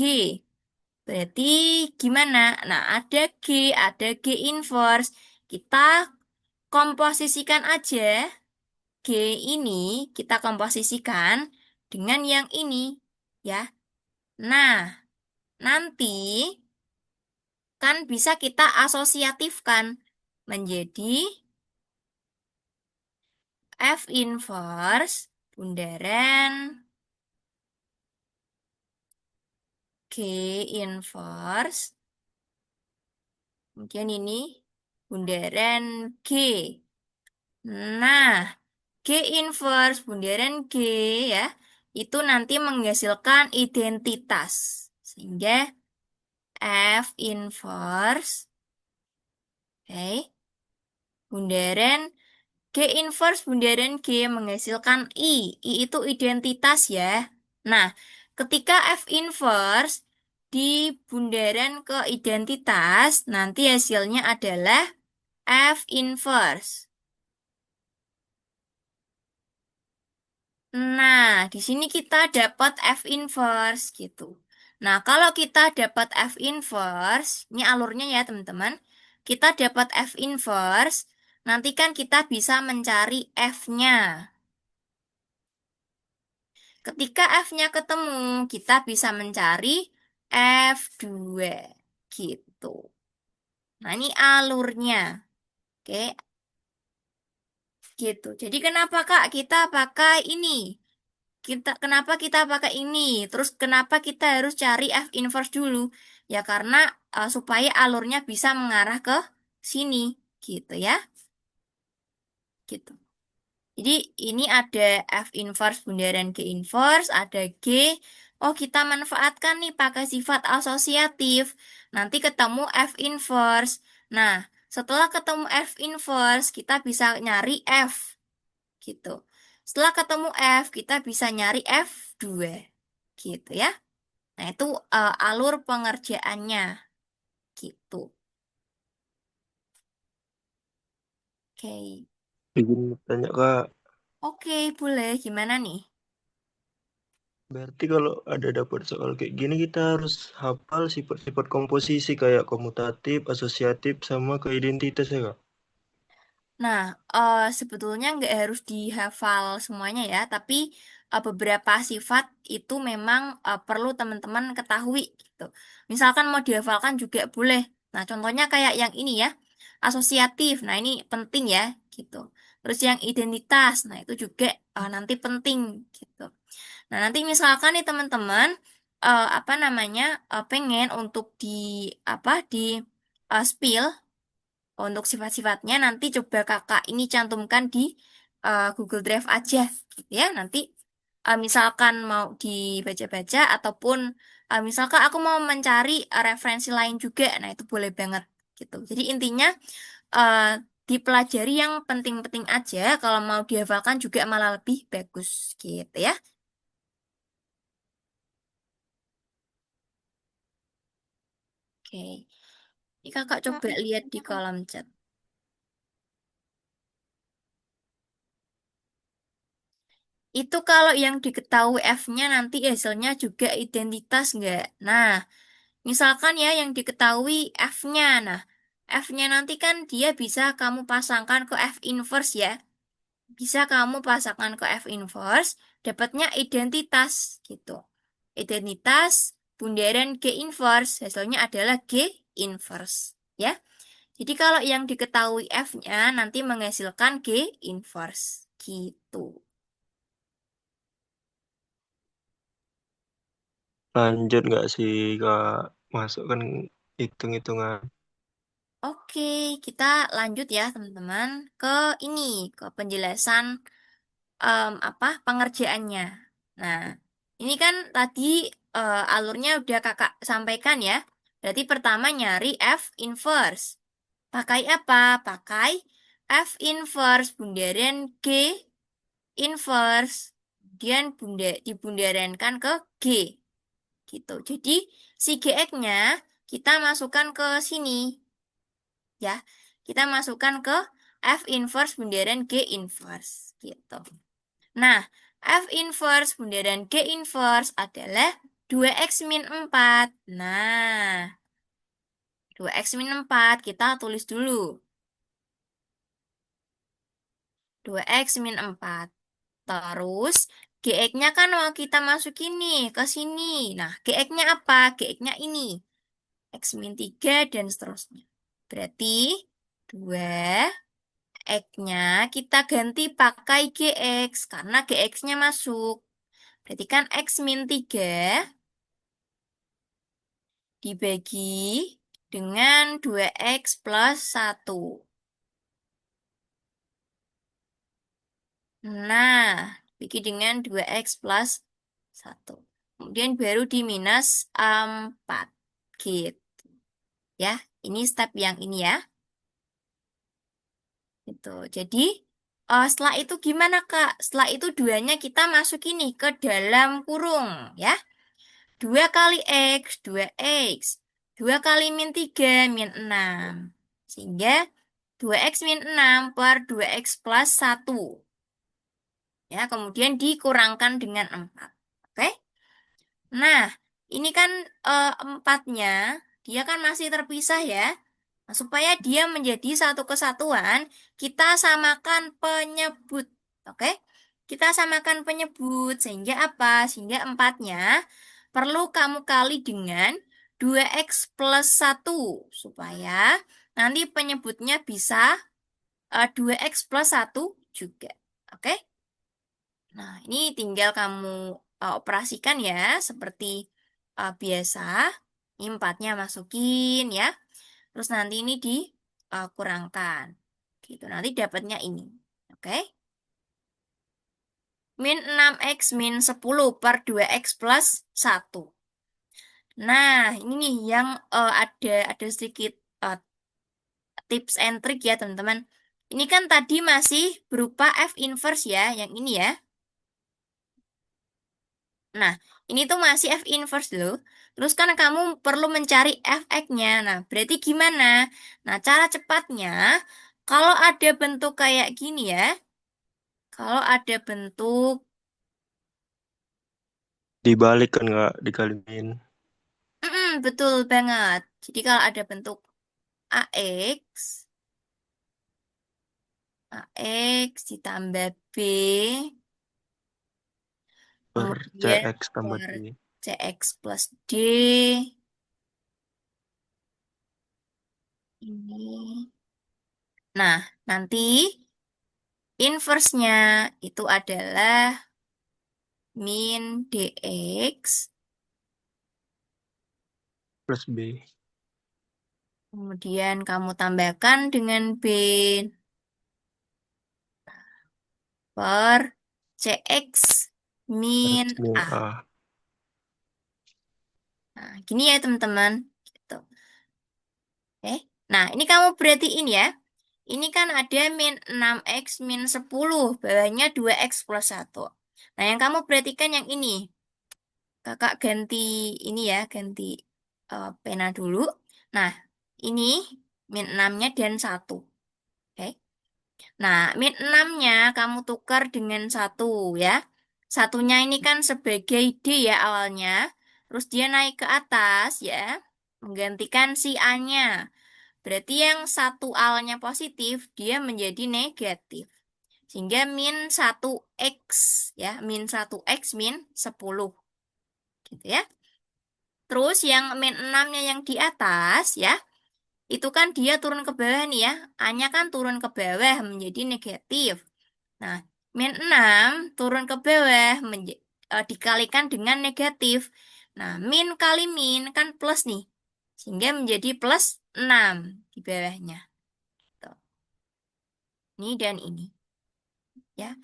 Berarti gimana? Nah, ada G, ada G inverse. Kita komposisikan aja G ini, kita komposisikan dengan yang ini ya. Nah, nanti kan bisa kita asosiatifkan menjadi F inverse bundaran G inverse, kemudian ini bundaran G. Nah, G inverse bundaran G ya, itu nanti menghasilkan identitas. Sehingga F inverse, oke, bundaran G inverse bundaran G menghasilkan I. I itu identitas ya. Nah, ketika F inverse di bundaran ke identitas, nanti hasilnya adalah F inverse. Nah, di sini kita dapat F inverse gitu. Nah, kalau kita dapat F inverse, ini alurnya ya teman-teman. Kita dapat F inverse, nanti kan kita bisa mencari F-nya. Ketika F-nya ketemu, kita bisa mencari F2 gitu. Nah, ini alurnya. Oke, gitu. Jadi kenapa Kak kita pakai ini? kenapa kita pakai ini? Terus kenapa kita harus cari F inverse dulu? Ya karena supaya alurnya bisa mengarah ke sini, gitu ya. Gitu. Jadi ini ada F inverse bundaran G inverse, ada G. Oh, kita manfaatkan nih pakai sifat asosiatif. Nanti ketemu F inverse. Nah, setelah ketemu F inverse, kita bisa nyari F gitu. Setelah ketemu F, kita bisa nyari F2 gitu ya. Nah, itu alur pengerjaannya gitu. Oke. Izin tanya Kak, Oke, boleh. Gimana nih? berarti kalau ada dapat soal kayak gini kita harus hafal sifat-sifat komposisi kayak komutatif, asosiatif, sama ke identitas ya Kak? Nah, sebetulnya nggak harus dihafal semuanya ya, tapi beberapa sifat itu memang perlu teman-teman ketahui gitu. Misalkan mau dihafalkan juga boleh. Nah, contohnya kayak yang ini ya, asosiatif. Nah, ini penting ya, gitu. Terus yang identitas, nah itu juga nanti penting gitu. Nah, nanti misalkan nih teman-teman, apa namanya, pengen untuk di apa di spill untuk sifat-sifatnya nanti coba kakak ini cantumkan di Google Drive aja gitu ya. Nanti misalkan mau dibaca-baca ataupun misalkan aku mau mencari referensi lain juga, nah itu boleh banget gitu. Jadi intinya eh, dipelajari yang penting-penting aja, kalau mau dihafalkan juga malah lebih bagus gitu ya. Oke, ini kakak coba lihat di kolom chat. Itu kalau yang diketahui F-nya nanti hasilnya juga identitas nggak? Nah, misalkan ya yang diketahui F-nya. Nah, F-nya nanti kan dia bisa kamu pasangkan ke F inverse ya. Bisa kamu pasangkan ke F inverse, dapatnya identitas gitu. Identitas bundaran G inverse, hasilnya adalah G inverse ya. Jadi kalau yang diketahui F-nya nanti menghasilkan G inverse gitu. Lanjut nggak sih Kak? Masukkan hitung-hitungan. Oke, kita lanjut ya teman-teman ke ini, ke penjelasan apa pengerjaannya. Nah, ini kan tadi alurnya udah kakak sampaikan ya. Berarti pertama nyari F inverse. Pakai apa? Pakai F inverse bundaran G inverse. Kemudian dibundarankan ke G gitu. Jadi si GX-nya kita masukkan ke sini ya. Kita masukkan ke F inverse bundaran G inverse gitu. Nah, F inverse bundaran G inverse adalah 2x min 4. Nah, 2x min 4 kita tulis dulu. 2x min 4. Terus GX-nya kan mau kita masukin nih ke sini. Nah, GX-nya apa? GX-nya ini. X min 3 dan seterusnya. Berarti 2 X-nya kita ganti pakai GX karena GX-nya masuk. Berarti kan X min 3 dibagi dengan 2X plus 1. Nah, dibagi dengan 2X plus 1. Kemudian baru di minus 4. Gitu. Ya, ini step yang ini ya. Gitu. Jadi, setelah itu gimana, Kak? Setelah itu duanya kita masukin nih ke dalam kurung, ya. 2 kali X, 2X. 2 kali min 3 min 6. Sehingga 2X min 6 per 2X plus 1. Ya, kemudian dikurangkan dengan 4. Oke? Nah, ini kan empatnya, dia kan masih terpisah ya. Nah, supaya dia menjadi satu kesatuan, kita samakan penyebut. Oke? Kita samakan penyebut, sehingga apa? Sehingga empatnya perlu kamu kali dengan 2x plus 1. Supaya nanti penyebutnya bisa 2x plus 1 juga. Oke? Nah, ini tinggal kamu operasikan ya, seperti biasa. Ini 4-nya masukin ya. Terus nanti ini dikurangkan. Gitu, nanti dapatnya ini. Oke? Min 6x min 10 per 2x plus 1. Nah, ini nih yang ada sedikit eh, tips and trick ya, teman-teman. Ini kan tadi masih berupa F inverse ya, yang ini ya. Nah, ini tuh masih F inverse loh. Terus kan kamu perlu mencari Fx-nya. Nah, berarti gimana? Nah, cara cepatnya, kalau ada bentuk kayak gini ya, kalau ada bentuk, Dibalik kan nggak dikaliin. betul banget. Jadi kalau ada bentuk AX, AX ditambah B, Per kemudian CX tambah per D. CX plus D, ini. Nah, nanti inverse-nya itu adalah min dx, Plus B. kemudian kamu tambahkan dengan b per cx min X min a. A. Nah, gini ya teman-teman. Gitu. Oke. Nah, ini kamu perhatiin ya. Ini kan ada min 6x min 10, bawahnya 2x plus 1. Nah, yang kamu perhatikan yang ini. Kakak ganti ini ya, ganti pena dulu. Nah, ini min 6-nya dan 1. Oke. Nah, min 6-nya kamu tukar dengan 1 ya. Satunya ini kan sebagai D ya awalnya. Terus dia naik ke atas ya. Menggantikan si A-nya. Berarti yang satu A-nya positif, dia menjadi negatif. Sehingga min 1x ya. Min 1x min 10. Gitu ya. Terus yang min 6-nya yang di atas ya. Itu kan dia turun ke bawah nih ya. A-nya kan turun ke bawah menjadi negatif. Nah, min 6 turun ke bawah dikalikan dengan negatif. Nah, min kali min kan plus nih. Sehingga menjadi plus 6 di bawahnya. Tuh. Ini dan ini. Ya.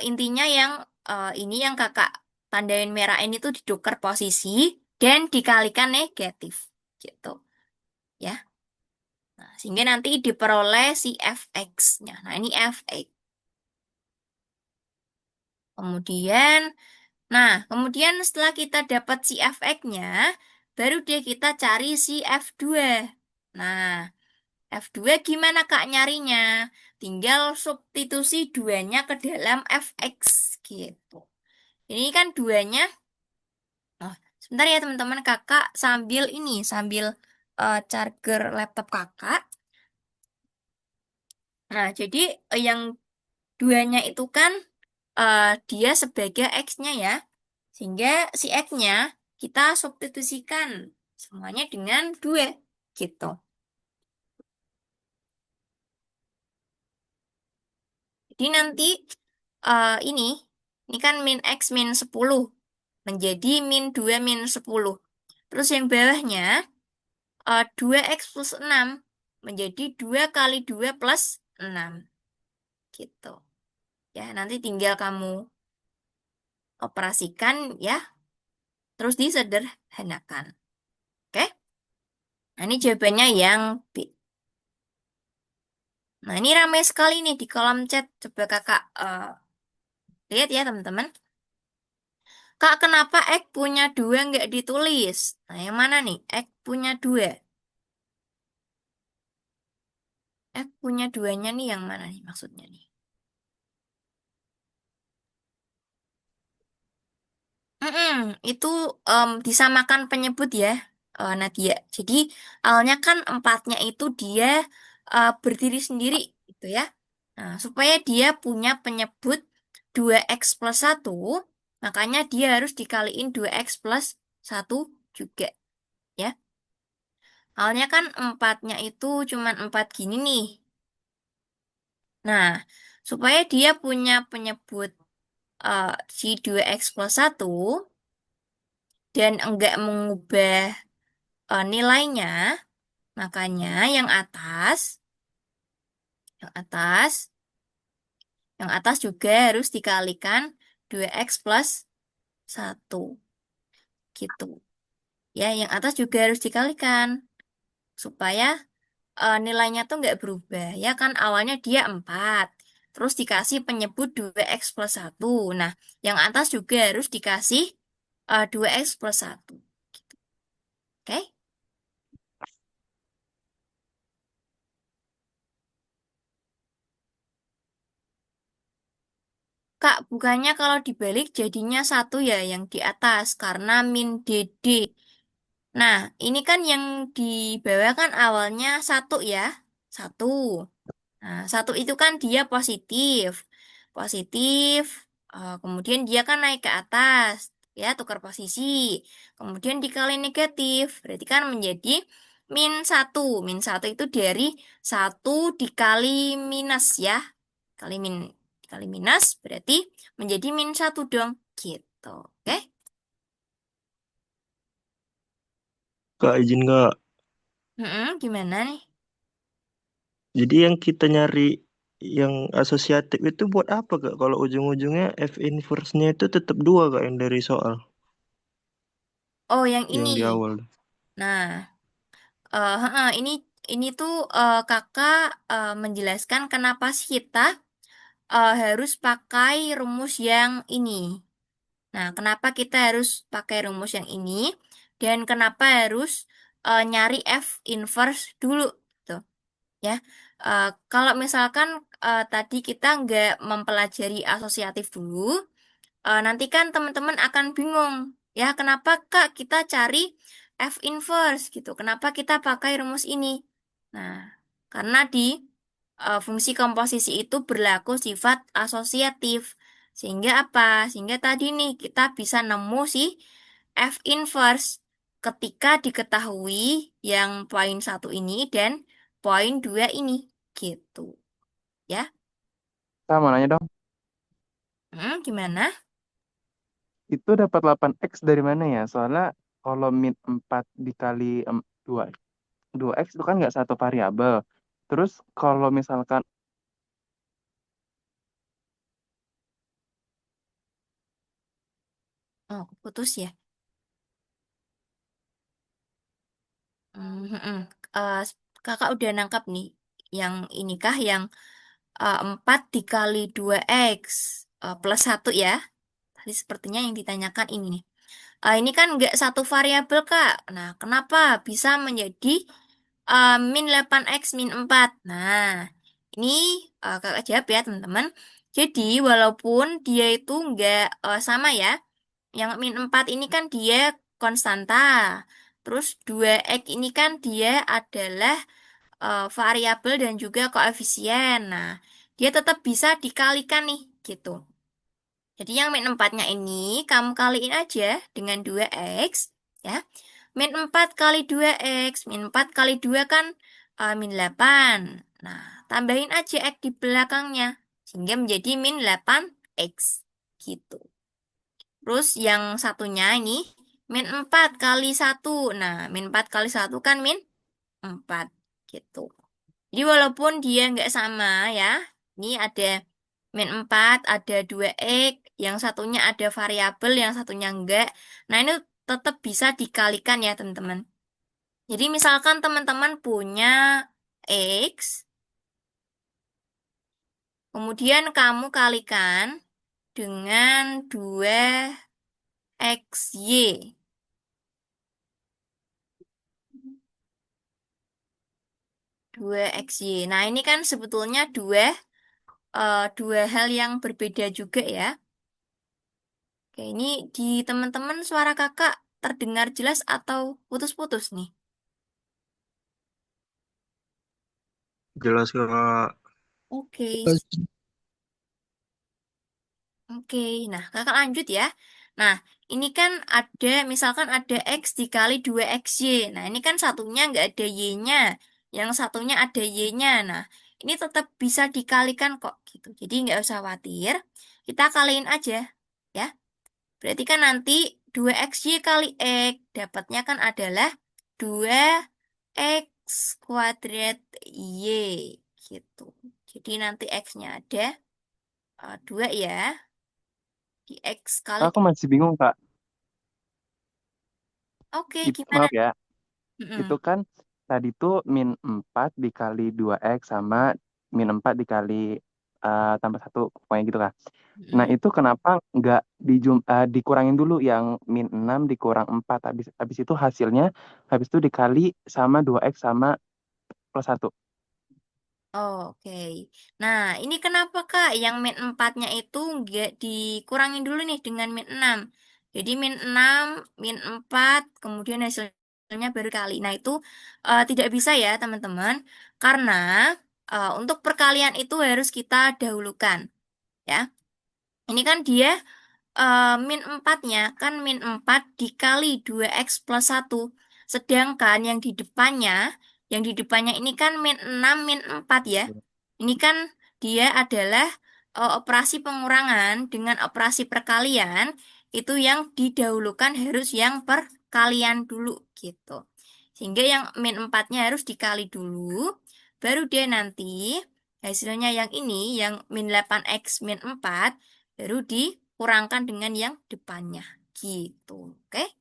Intinya yang ini yang kakak tandain merah ini tuh ditukar posisi dan dikalikan negatif. Gitu. Ya. Nah, sehingga nanti diperoleh si fx-nya. Nah, ini fx. Kemudian, kemudian setelah kita dapat si fx-nya, baru deh kita cari si f2. Nah, f2 gimana Kak nyarinya? Tinggal substitusi duanya ke dalam fx gitu. Ini kan duanya, oh, sebentar ya teman-teman, kakak sambil ini, sambil charger laptop kakak. Nah, jadi yang duanya itu kan dia sebagai X-nya ya. Sehingga si X-nya kita substitusikan semuanya dengan 2 gitu. Jadi nanti ini kan min X min 10 menjadi min 2 min 10. Terus yang bawahnya 2X plus 6 menjadi 2 kali 2 plus 6 gitu. Ya, nanti tinggal kamu operasikan ya, terus disederhanakan. Oke? Nah, ini jawabannya yang B. Nah, ini ramai sekali nih di kolom chat. Coba kakak lihat ya, teman-teman. Kak, kenapa X punya 2 nggak ditulis? Nah, yang mana nih? X punya 2. X punya 2-nya nih yang mana nih maksudnya nih? Itu disamakan penyebut ya, Nadia. Jadi, awalnya kan 4-nya itu dia berdiri sendiri gitu ya. Nah, supaya dia punya penyebut 2x plus 1, makanya dia harus dikaliin 2x plus 1 juga, ya. Awalnya kan 4-nya itu cuman 4 gini nih. Nah, supaya dia punya penyebut si 2x+1 dan enggak mengubah nilainya, makanya yang atas, yang atas juga harus dikalikan 2x+1 gitu. Ya, yang atas juga harus dikalikan supaya nilainya tuh nggak berubah. Ya kan awalnya dia 4, terus dikasih penyebut 2x+1. Nah, yang atas juga harus dikasih 2x+1. Oke? Kak, bukannya kalau dibalik jadinya 1 ya yang di atas karena min DD. Nah, ini kan yang di bawah kan awalnya 1 ya. 1. Nah, 1 itu kan dia positif. Positif, kemudian dia kan naik ke atas. Ya, tukar posisi. Kemudian dikali negatif. Berarti kan menjadi -1. -1 itu dari 1 dikali minus ya. Kali min, dikali minus berarti menjadi -1 dong. Gitu. Oke? Kak, izin nggak? Gimana nih? Jadi yang kita nyari yang asosiatif itu buat apa Kak? Kalau ujung-ujungnya F inverse-nya itu tetap dua Kak yang dari soal Oh, yang yang di ini. awal. Nah, ini tuh kakak menjelaskan kenapa sih kita harus pakai rumus yang ini. Nah, kenapa kita harus pakai rumus yang ini dan kenapa harus nyari F inverse dulu, tuh ya. Kalau misalkan tadi kita nggak mempelajari asosiatif dulu, nanti kan teman-teman akan bingung, ya kenapa Kak kita cari F inverse gitu, kenapa kita pakai rumus ini? Nah, karena di fungsi komposisi itu berlaku sifat asosiatif, sehingga apa? Sehingga tadi nih kita bisa nemu si F inverse ketika diketahui yang poin 1 ini dan poin 2 ini, gitu ya. Saya mau nanya dong, Gimana? itu dapat 8x dari mana ya? Soalnya kalau min 4 dikali 2, 2x itu kan nggak satu variabel. Terus kalau misalkan, Oh, putus ya. Hmm. Eh, kakak udah nangkap nih. Yang inikah yang 4 dikali 2x plus 1 ya. Tadi sepertinya yang ditanyakan ini nih. Ini kan nggak satu variabel, Kak. Nah, kenapa bisa menjadi -8x -4? Nah, ini kakak jawab ya, teman-teman. Jadi, walaupun dia itu nggak sama ya, yang -4 ini kan dia konstanta. Terus 2x ini kan dia adalah variabel dan juga koefisien. Nah, dia tetap bisa dikalikan nih, gitu. Jadi yang min 4-nya ini kamu kaliin aja dengan 2x, ya. Min 4 kali 2x, min 4 kali 2 kan -8. Nah, tambahin aja x di belakangnya, sehingga menjadi -8x, gitu. Terus yang satunya ini min 4 kali 1. Nah, min 4 kali 1 kan min 4 gitu. Jadi walaupun dia nggak sama ya, ini ada min 4, ada 2x, yang satunya ada variabel, yang satunya enggak. Nah, ini tetap bisa dikalikan ya, teman-teman. Jadi misalkan teman-teman punya x, kemudian kamu kalikan dengan 2xy. 2xy. Nah, ini kan sebetulnya dua hal yang berbeda juga ya. Oke, ini di teman-teman suara kakak terdengar jelas atau putus-putus nih? Jelas Kak. Oke, oke. Nah, kakak lanjut ya. Nah, ini kan ada, misalkan ada x dikali 2xy. Nah, ini kan satunya nggak ada y-nya. Yang satunya ada y-nya. Nah, ini tetap bisa dikalikan kok gitu. Jadi nggak usah khawatir. Kita kaliin aja ya. Berarti kan nanti 2xy kali X dapatnya kan adalah 2x kuadrat Y gitu. Jadi nanti X-nya ada 2 ya. Di X kali Aku masih bingung, Kak. Oke, gimana? Maaf ya, itu Mm-mm. kan tadi tuh min 4 dikali 2x sama min 4 dikali tambah satu, pokoknya gitu kan. Nah, Mm-mm. itu kenapa nggak dikurangin dulu yang min 6 dikurang 4. Habis itu hasilnya, habis itu dikali sama 2x sama plus satu. Oh, oke. Nah, ini kenapa Kak yang min 4-nya itu nggak dikurangin dulu nih dengan min 6. Jadi min 6, min 4, kemudian hasilnya baru kali. Nah, itu tidak bisa ya teman-teman. Karena untuk perkalian itu harus kita dahulukan. Ya, ini kan dia min 4-nya kan min 4 dikali 2x plus 1. Sedangkan yang di depannya ini kan min 6 min 4 ya. Ini kan dia adalah operasi pengurangan dengan operasi perkalian itu yang didahulukan harus yang perkalian dulu gitu. Sehingga yang min 4-nya harus dikali dulu, baru dia nanti hasilnya yang ini yang min 8x min 4 baru dikurangkan dengan yang depannya gitu. Oke?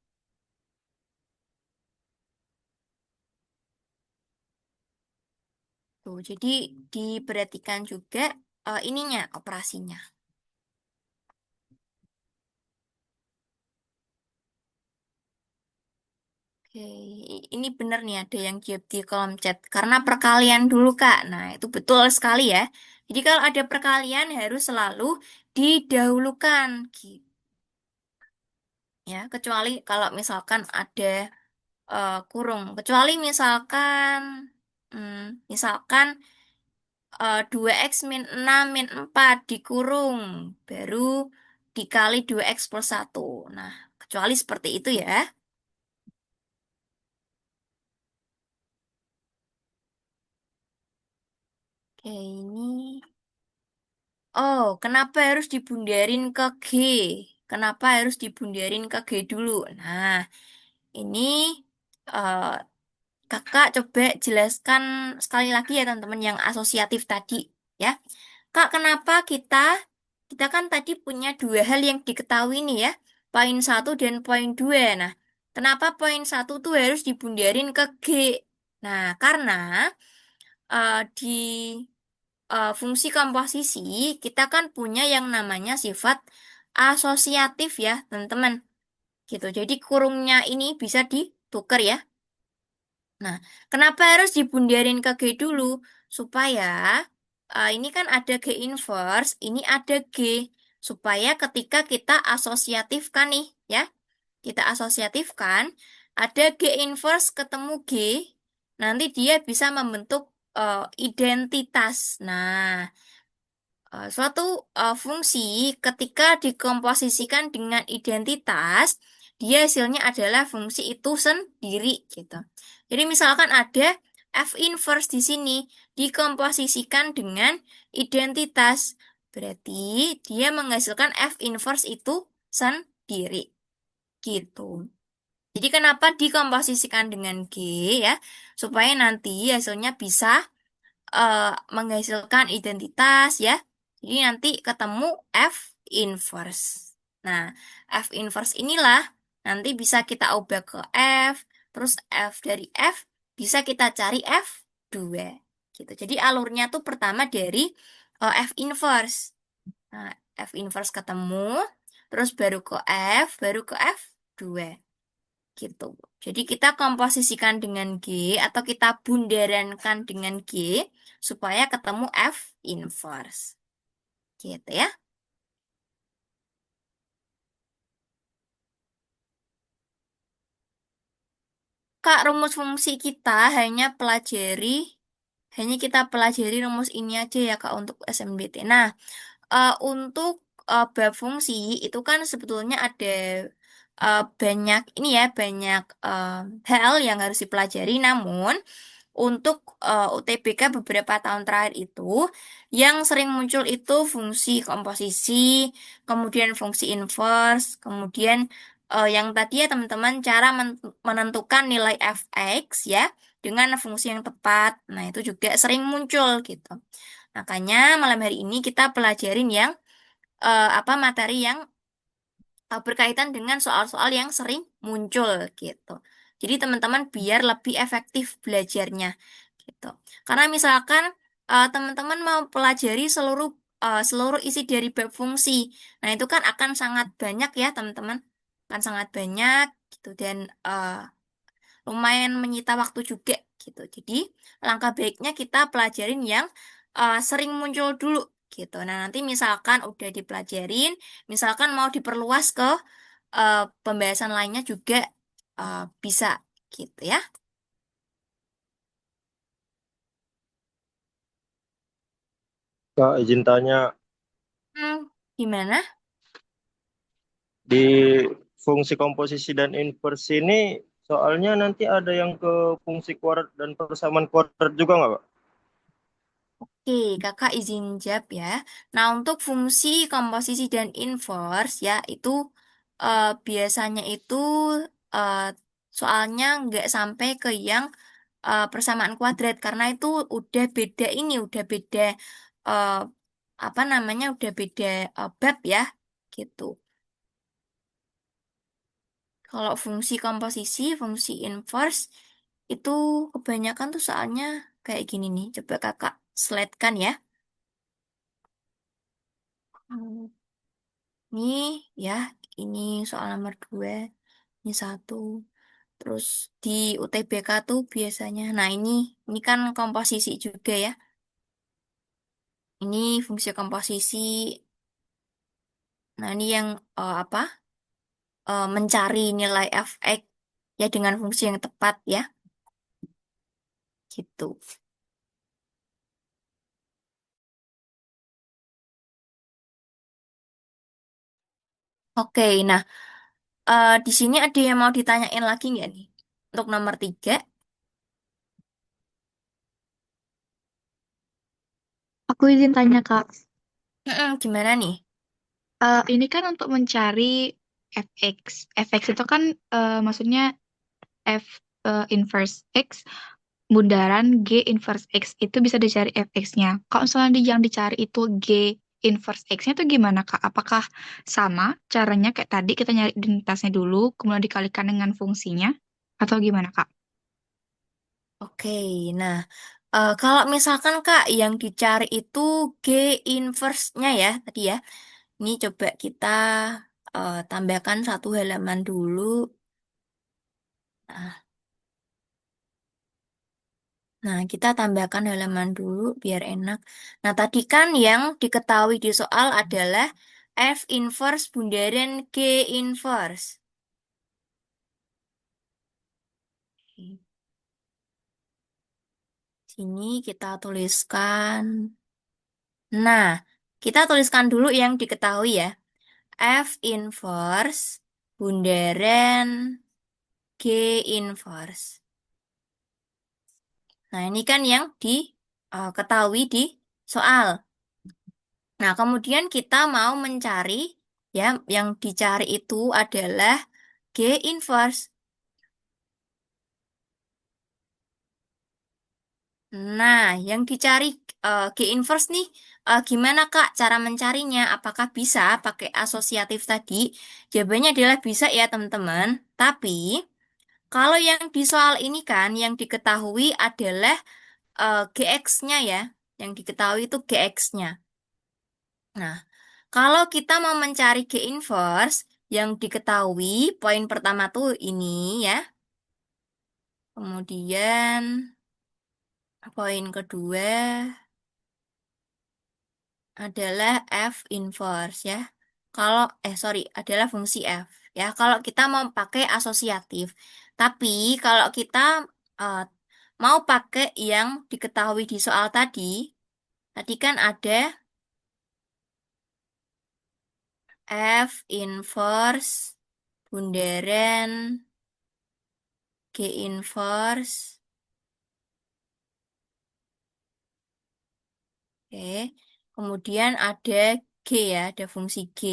Tuh, jadi diperhatikan juga ininya operasinya. Oke, ini benar nih ada yang jawab di kolom chat. Karena perkalian dulu, Kak. Nah, itu betul sekali ya. Jadi kalau ada perkalian harus selalu didahulukan gitu. Ya, kecuali kalau misalkan ada kurung. Kecuali misalkan hmm, misalkan 2x min 6 min 4 dikurung. Baru dikali 2x plus 1. Nah, kecuali seperti itu ya. Oke, ini. Oh, kenapa harus dibundarin ke G? Kenapa harus dibundarin ke G dulu? Nah, ini eh, kakak coba jelaskan sekali lagi ya teman-teman yang asosiatif tadi ya. Kak, kenapa kita kan tadi punya dua hal yang diketahui nih ya, poin satu dan poin dua. Nah, kenapa poin satu tuh harus dibundarin ke G? Nah, karena di fungsi komposisi kita kan punya yang namanya sifat asosiatif ya, teman-teman. Gitu. Jadi kurungnya ini bisa ditukar ya. Nah, kenapa harus dibundarin ke G dulu? Supaya ini kan ada G inverse, ini ada G. Supaya ketika kita asosiatifkan nih, ya, kita asosiatifkan, ada G inverse ketemu G, nanti dia bisa membentuk identitas. Nah, suatu fungsi ketika dikomposisikan dengan identitas, dia hasilnya adalah fungsi itu sendiri gitu. Jadi misalkan ada F inverse di sini dikomposisikan dengan identitas, berarti dia menghasilkan F inverse itu sendiri gitu. Jadi kenapa dikomposisikan dengan G ya? Supaya nanti hasilnya bisa menghasilkan identitas ya. Jadi nanti ketemu F inverse. Nah, F inverse inilah nanti bisa kita ubah ke F, terus F dari F bisa kita cari F2 gitu. Jadi alurnya tuh pertama dari F inverse. Nah, F inverse ketemu, terus baru ke F, baru ke F2 gitu. Jadi kita komposisikan dengan G atau kita bundarankan dengan G supaya ketemu F inverse. Gitu ya. Kak, rumus fungsi kita hanya kita pelajari rumus ini aja ya Kak untuk SMBT. Nah, untuk bab fungsi itu kan sebetulnya ada banyak ini ya banyak hal yang harus dipelajari. Namun untuk UTBK beberapa tahun terakhir itu yang sering muncul itu fungsi komposisi, kemudian fungsi inverse, kemudian yang tadi ya teman-teman cara menentukan nilai fx ya dengan fungsi yang tepat. Nah, itu juga sering muncul gitu. Makanya malam hari ini kita pelajarin yang apa materi yang berkaitan dengan soal-soal yang sering muncul gitu. Jadi teman-teman biar lebih efektif belajarnya gitu. Karena misalkan teman-teman mau pelajari seluruh isi dari bab fungsi. Nah, itu kan akan sangat banyak ya, teman-teman. Akan sangat banyak gitu dan lumayan menyita waktu juga gitu. Jadi, langkah baiknya kita pelajarin yang sering muncul dulu gitu. Nah, nanti misalkan udah dipelajarin, misalkan mau diperluas ke pembahasan lainnya juga bisa gitu ya. Kak, izin tanya, Gimana? di fungsi komposisi dan inverse ini soalnya nanti ada yang ke fungsi kuadrat dan persamaan kuadrat juga nggak, Pak? Oke, kakak izin jawab ya. Nah, untuk fungsi komposisi dan inverse ya, itu biasanya itu eh, soalnya nggak sampai ke yang persamaan kuadrat karena itu udah beda udah beda eh, apa namanya, udah beda bab ya, gitu. Kalau fungsi komposisi, fungsi inverse itu kebanyakan tuh soalnya kayak gini nih. Coba kakak slide kan ya. Hmm. Ini ya, ini soal nomor 2, ini satu. Terus di UTBK tuh biasanya, nah ini kan komposisi juga ya. Ini fungsi komposisi. Nah ini yang apa? Mencari nilai fx ya dengan fungsi yang tepat ya, gitu. Oke, nah di sini ada yang mau ditanyain lagi nggak nih? Untuk nomor 3, Aku izin tanya, Kak. gimana nih? Ini kan untuk mencari fx. Fx itu kan maksudnya f inverse x bundaran g inverse x itu bisa dicari fx-nya. Kalau misalnya yang dicari itu g inverse x-nya itu gimana, Kak? Apakah sama caranya kayak tadi kita nyari identitasnya dulu, kemudian dikalikan dengan fungsinya, atau gimana, Kak? Oke, nah kalau misalkan Kak yang dicari itu G inverse-nya ya tadi ya. Ini coba kita tambahkan satu halaman dulu. Nah, nah, kita tambahkan halaman dulu biar enak. Nah, tadi kan yang diketahui di soal adalah F inverse bundaran G inverse. Sini kita tuliskan. Nah, kita tuliskan dulu yang diketahui ya. F inverse bundaran G inverse. Nah, ini kan yang diketahui di soal. Nah, kemudian kita mau mencari ya, yang dicari itu adalah G inverse. Nah, yang dicari G inverse nih, gimana Kak cara mencarinya? Apakah bisa pakai asosiatif tadi? Jawabannya adalah bisa ya teman-teman. Tapi kalau yang di soal ini kan yang diketahui adalah GX-nya ya. Yang diketahui itu GX-nya. Nah, kalau kita mau mencari G inverse, yang diketahui poin pertama tuh ini ya. Kemudian poin kedua adalah F inverse ya. Kalau sorry, adalah fungsi F ya. Kalau kita mau pakai asosiatif. Tapi kalau kita eh, mau pakai yang diketahui di soal tadi, tadi kan ada F inverse bundaran G inverse Oke. Kemudian ada G ya, ada fungsi G.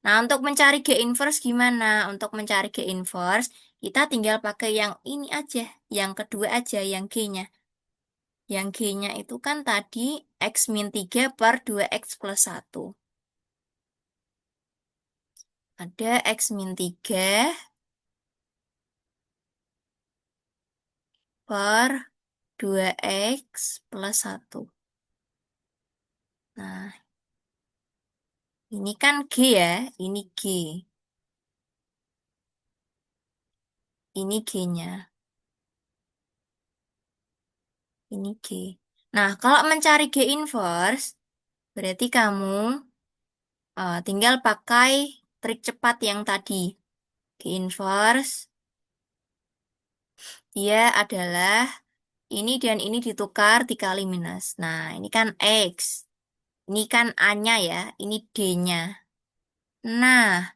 Nah, untuk mencari G inverse gimana? Untuk mencari G inverse, kita tinggal pakai yang ini aja, yang kedua aja, yang G-nya. Yang G-nya itu kan tadi X min 3 per 2X plus 1. Ada X min 3 per 2X plus 1. Nah, ini kan G ya, ini G. Ini G-nya, ini G. Nah, kalau mencari G inverse, berarti kamu tinggal pakai trik cepat yang tadi. G inverse, dia adalah ini dan ini ditukar dikali minus. Nah, ini kan X. Ini kan A-nya ya, ini D-nya. Nah,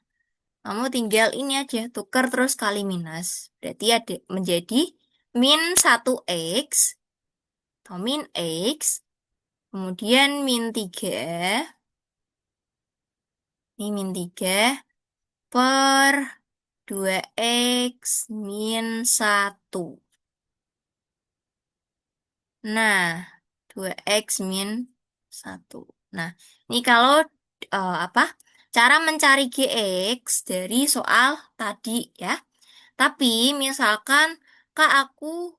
kamu tinggal ini aja, tukar terus kali minus. Berarti ada menjadi min 1X atau min X, kemudian min 3, ini min 3 per 2X min 1. Nah, 2X min 1. Nah, ini kalau apa? Cara mencari GX dari soal tadi ya. Tapi misalkan Kak aku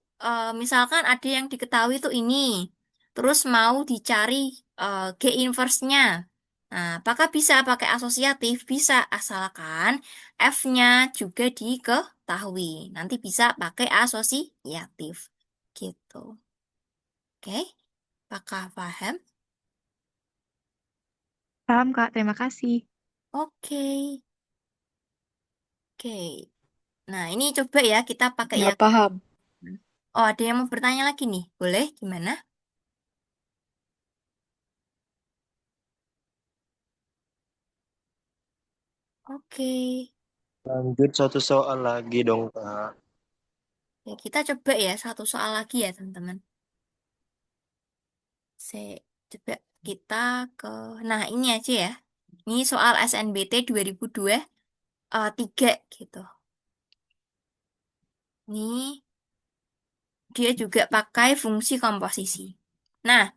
misalkan ada yang diketahui itu ini. Terus mau dicari G inverse-nya. Nah, apakah bisa pakai asosiatif? Bisa, asalkan F-nya juga diketahui. Nanti bisa pakai asosiatif. Gitu. Oke, apakah paham? Paham, Kak. Terima kasih. Oke, oke. Nah, ini coba ya kita pakai Nggak yang... paham. Oh, ada yang mau bertanya lagi nih. Boleh? Gimana? Oke. Lanjut satu soal lagi dong, Kak. Ya, kita coba ya satu soal lagi ya, teman-teman. Saya coba kita ke... Nah, ini aja ya. Ini soal SNBT 2002 3 gitu. Ini dia juga pakai fungsi komposisi. Nah,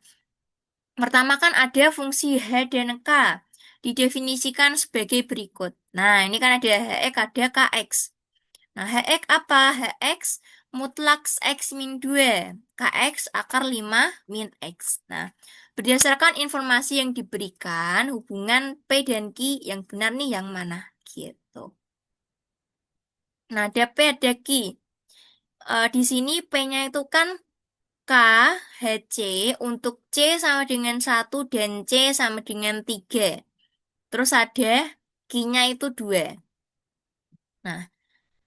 pertama kan ada fungsi H dan K. Didefinisikan sebagai berikut. Nah, ini kan ada HX, ada KX. Nah, HX apa? HX mutlak X min 2. KX akar 5 min X. Nah, berdasarkan informasi yang diberikan, hubungan P dan Q yang benar nih yang mana? Gitu. Nah, ada P, ada Q. Di sini P-nya itu kan K, HC, untuk C sama dengan 1 dan C sama dengan 3. Terus ada Q-nya itu 2. Nah,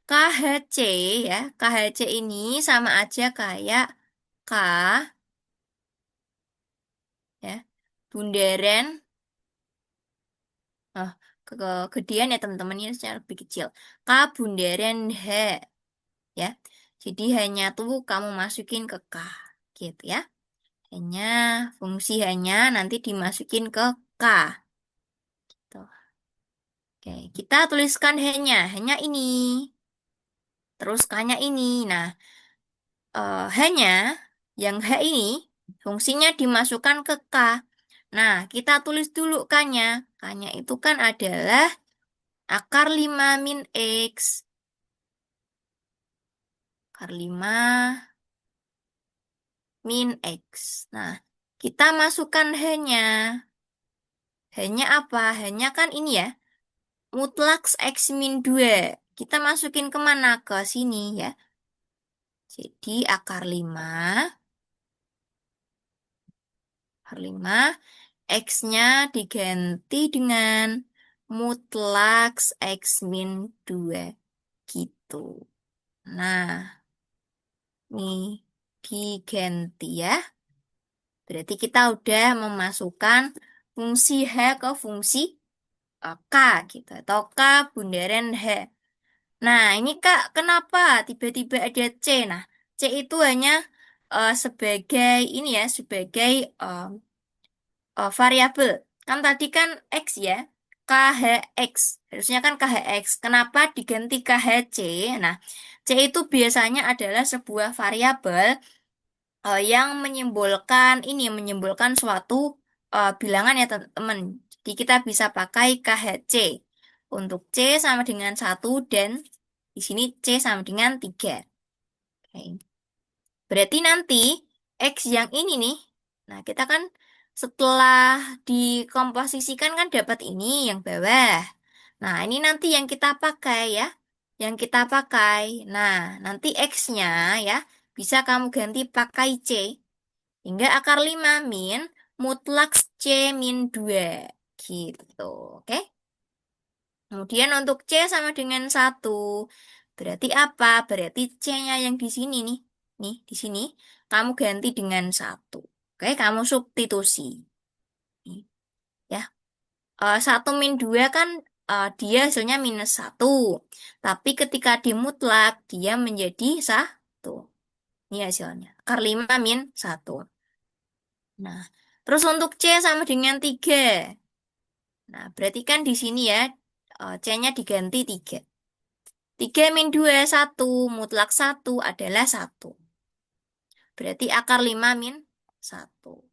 KHC ya, KHC ini sama aja kayak K ya, bundaran, oh, kegedean ya teman-teman ini secara lebih kecil. K bundaran H ya. Jadi hanya tuh kamu masukin ke K gitu ya. Hanya fungsi hanya nanti dimasukin ke K. Tuh. Oke, kita tuliskan hanya ini. Terus K-nya ini. Nah, hanya yang H ini fungsinya dimasukkan ke K. Nah, kita tulis dulu K-nya. K-nya itu kan adalah akar 5 min X. Akar 5 min X. Nah, kita masukkan H-nya. H-nya apa? H-nya kan ini ya. Mutlak X min 2. Kita masukin kemana? Ke sini ya. Jadi akar 5 X-nya diganti dengan mutlak X min 2. Gitu. Nah, nih diganti ya. Berarti kita udah memasukkan fungsi H ke fungsi K gitu. Atau K bundaran H. Nah, ini Kak, kenapa tiba-tiba ada C? Nah, C itu hanya sebagai ini ya, sebagai variabel. Kan tadi kan X ya, KHX. Harusnya kan KHX. Kenapa diganti KHC? Nah, C itu biasanya adalah sebuah variabel yang menyimbolkan suatu bilangan ya teman-teman. Jadi kita bisa pakai KHC. Untuk C sama dengan 1 dan di sini C sama dengan 3. Oke. Berarti nanti X yang ini nih, nah kita kan setelah dikomposisikan kan dapat ini yang bawah. Nah ini nanti yang kita pakai ya, yang kita pakai. Nah nanti X-nya ya bisa kamu ganti pakai C. Hingga akar 5 min mutlak C min 2. Gitu, oke? Kemudian untuk C sama dengan 1. Berarti apa? Berarti C-nya yang di sini nih. Nih, di sini. Kamu ganti dengan 1. Oke, kamu substitusi. Nih, ya. 1 min 2 kan dia hasilnya minus 1. Tapi ketika dimutlak, dia menjadi 1. Ini hasilnya. Akar 5 min 1. Nah, terus untuk C sama dengan 3. Nah, berarti kan di sini ya, C-nya diganti 3. 3 min 2, 1. Mutlak 1 adalah 1. Berarti akar 5 min 1.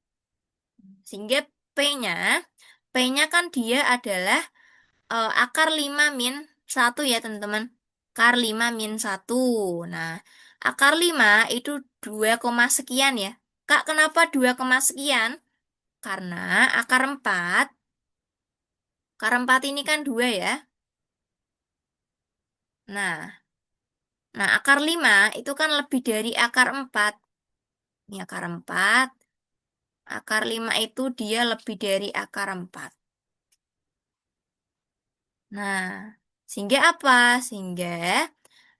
Sehingga P-nya, P-nya kan dia adalah akar 5 min 1 ya teman-teman. Akar 5 min 1. Nah, akar 5 itu 2, sekian ya. Kak, kenapa 2, sekian? Karena akar 4 ini kan 2 ya. Nah, akar 5 itu kan lebih dari akar 4. Ini akar 4. Akar 5 itu dia lebih dari akar 4. Nah, sehingga apa? Sehingga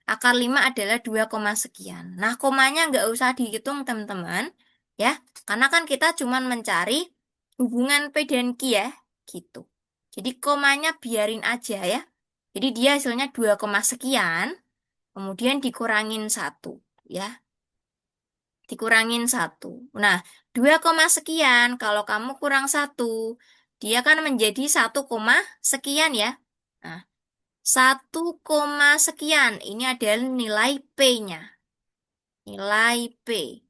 akar 5 adalah 2, sekian. Nah, komanya nggak usah dihitung teman-teman. Ya, karena kan kita cuma mencari hubungan P dan Q ya. Gitu. Jadi komanya biarin aja ya. Jadi dia hasilnya 2, sekian. Kemudian dikurangin 1. Ya, dikurangin 1. Nah, 2, sekian, kalau kamu kurang 1, dia kan menjadi 1, sekian ya. Nah, 1, sekian, ini adalah nilai P-nya. Nilai P.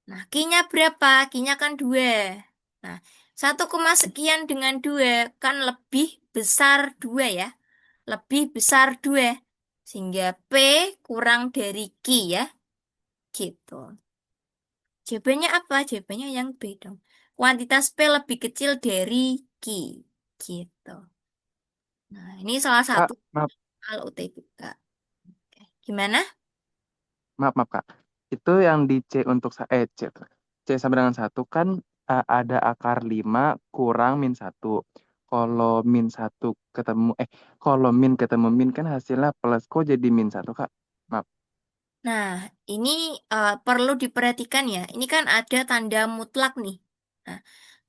Nah, Q-nya berapa? Q-nya kan 2. Nah, 1, sekian dengan 2 kan lebih besar 2 ya. Lebih besar 2. Sehingga P kurang dari Q ya. Gitu. Jawabannya apa? Jawabannya yang B dong. Kuantitas P lebih kecil dari Q. Gitu. Nah, ini salah Kak, satu maaf, soal UTBK. Oke. Gimana? maaf Kak. Itu yang di C untuk C tuh. C sama dengan 1 kan ada akar 5 kurang min 1. Kalau min 1 ketemu kalau min ketemu min kan hasilnya plus, kok jadi min 1 Kak? Maaf. Nah, ini perlu diperhatikan ya. Ini kan ada tanda mutlak nih. Nah,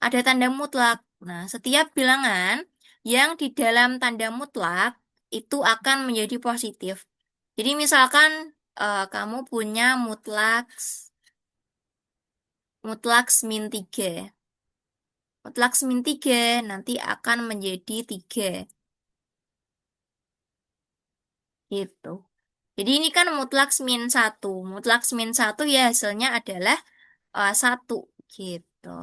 ada tanda mutlak. Nah, setiap bilangan yang di dalam tanda mutlak itu akan menjadi positif. Jadi misalkan kamu punya mutlak min 3. Mutlak min 3 nanti akan menjadi 3. Gitu. Jadi ini kan mutlak min 1. Mutlak min 1 ya hasilnya adalah 1. Gitu.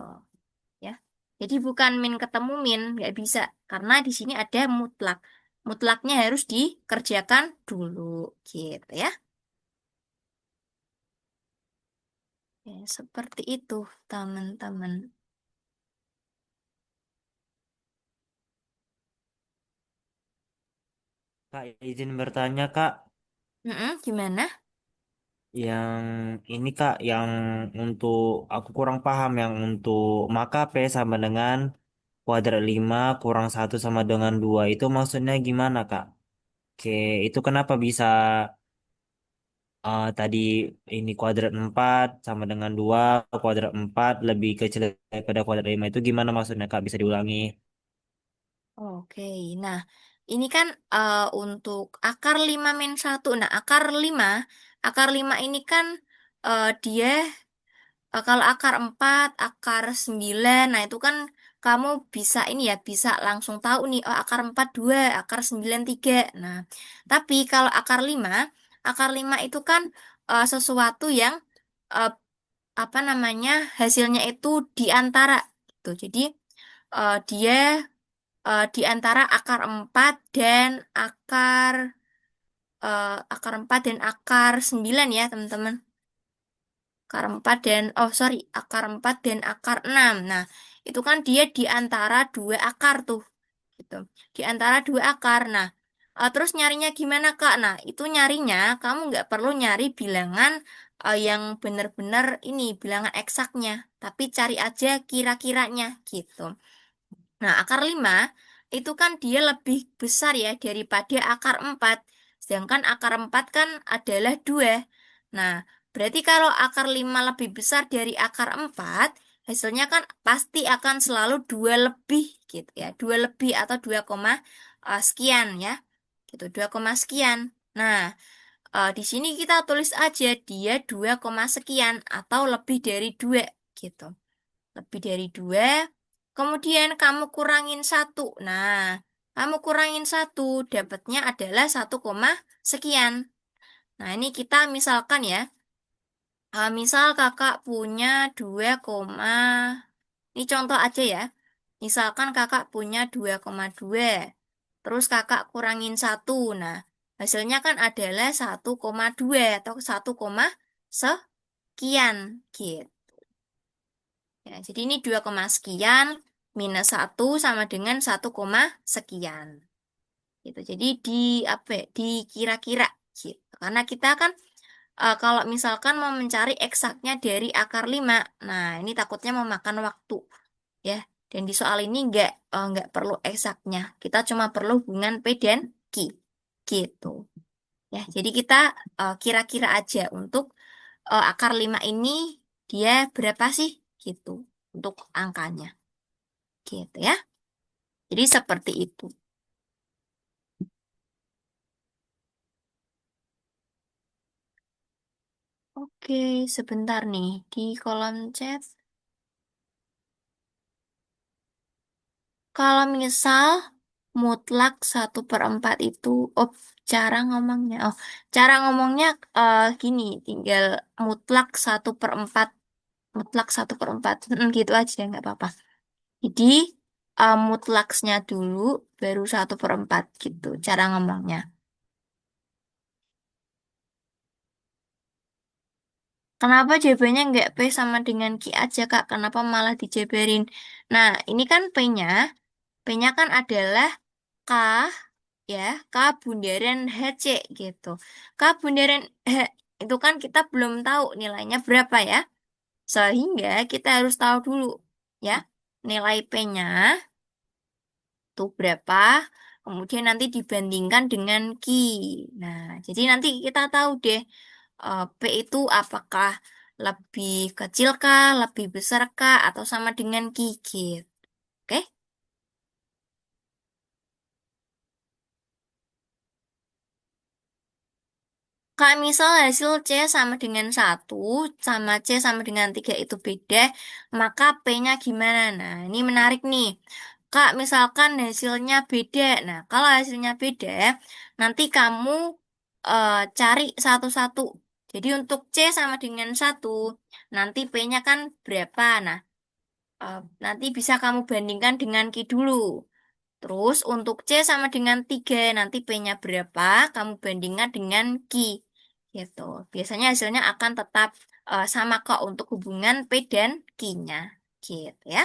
Ya. Jadi bukan min ketemu min, nggak bisa. Karena di sini ada mutlak. Mutlaknya harus dikerjakan dulu. Gitu ya. Ya, seperti itu, teman-teman. Kak, izin bertanya, Kak. Gimana? Yang ini, Kak, yang untuk aku kurang paham yang untuk maka P sama dengan kuadrat 5 kurang 1 sama dengan 2 itu maksudnya gimana, Kak? Oke, itu kenapa bisa tadi ini kuadrat 4 sama dengan 2 kuadrat 4 lebih kecil daripada kuadrat 5 itu gimana maksudnya, Kak? Bisa diulangi? Oke, nah ini kan untuk akar 5 min 1. Nah, akar 5 ini kan dia kalau akar 4, akar 9, nah itu kan kamu bisa ini ya, bisa langsung tahu nih, oh akar 4 2, akar 9 3. Nah, tapi kalau akar 5 itu kan sesuatu yang eh, apa namanya, hasilnya itu di antara gitu. Jadi dia di antara akar 4 dan akar 4 dan akar 9 ya, teman-teman. Akar 4 dan akar 6. Nah, itu kan dia di antara dua akar tuh, gitu. Di antara dua akar. Nah, terus nyarinya gimana, Kak? Nah, itu nyarinya kamu nggak perlu nyari bilangan yang benar-benar ini, bilangan eksaknya, tapi cari aja kira-kiranya, gitu. Nah, akar 5 itu kan dia lebih besar ya daripada akar 4. Sedangkan akar 4 kan adalah 2. Nah, berarti kalau akar 5 lebih besar dari akar 4, hasilnya kan pasti akan selalu 2 lebih gitu ya. 2 lebih atau 2, sekian ya. Gitu, 2, sekian. Nah, di sini kita tulis aja dia 2, sekian atau lebih dari 2 gitu. Lebih dari 2. Kemudian kamu kurangin 1. Nah, kamu kurangin 1, dapatnya adalah 1, sekian. Nah, ini kita misalkan ya. Misal kakak punya 2, ini contoh aja ya. Misalkan kakak punya 2,2. Terus kakak kurangin 1. Nah, hasilnya kan adalah 1,2 atau 1, sekian gitu. Ya, jadi ini 2, sekian minus 1 sama dengan 1, sekian. Gitu. Jadi di apa ya, dikira-kira gitu. Karena kita kan kalau misalkan mau mencari eksaknya dari akar 5, nah ini takutnya memakan waktu ya. Dan di soal ini nggak perlu eksaknya. Kita cuma perlu hubungan P dan Q. Gitu. Ya, jadi kita kira-kira aja untuk akar 5 ini dia berapa sih gitu untuk angkanya. Gitu ya. Jadi seperti itu. Oke, sebentar nih di kolom chat. Kalau misal mutlak 1/4 itu, oh cara ngomongnya, gini, tinggal mutlak 1/4, mutlak 1/4, gitu aja nggak apa-apa. Jadi mutlaksnya dulu, baru 1/4 gitu cara ngomongnya. Kenapa jawabannya nggak P sama dengan Q aja, Kak? Kenapa malah dijabarin? Nah, ini kan P-nya. P-nya kan adalah K, ya. K bundaran HC, gitu. K bundaran H itu kan kita belum tahu nilainya berapa, ya. Sehingga kita harus tahu dulu, ya. Nilai P-nya itu berapa. Kemudian nanti dibandingkan dengan Q. Nah, jadi nanti kita tahu deh. P itu apakah lebih kecil kah, lebih besar kah, atau sama dengan gigit. Oke? Kak, misal hasil C sama dengan 1, sama C sama dengan 3 itu beda, maka P-nya gimana? Nah, ini menarik nih. Kak, misalkan hasilnya beda. Nah, kalau hasilnya beda, nanti kamu cari satu-satu. Jadi untuk C sama dengan 1, nanti P-nya kan berapa? Nah, nanti bisa kamu bandingkan dengan Q dulu. Terus untuk C sama dengan 3, nanti P-nya berapa, kamu bandingkan dengan Q. Gitu. Biasanya hasilnya akan tetap sama kok untuk hubungan P dan Q-nya. Gitu ya.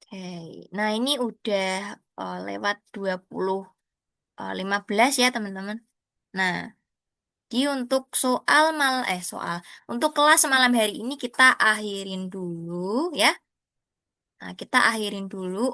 Oke. Nah, ini udah lewat 20:15 ya, teman-teman. Nah, di untuk untuk kelas malam hari ini kita akhirin dulu ya. Nah, kita akhirin dulu.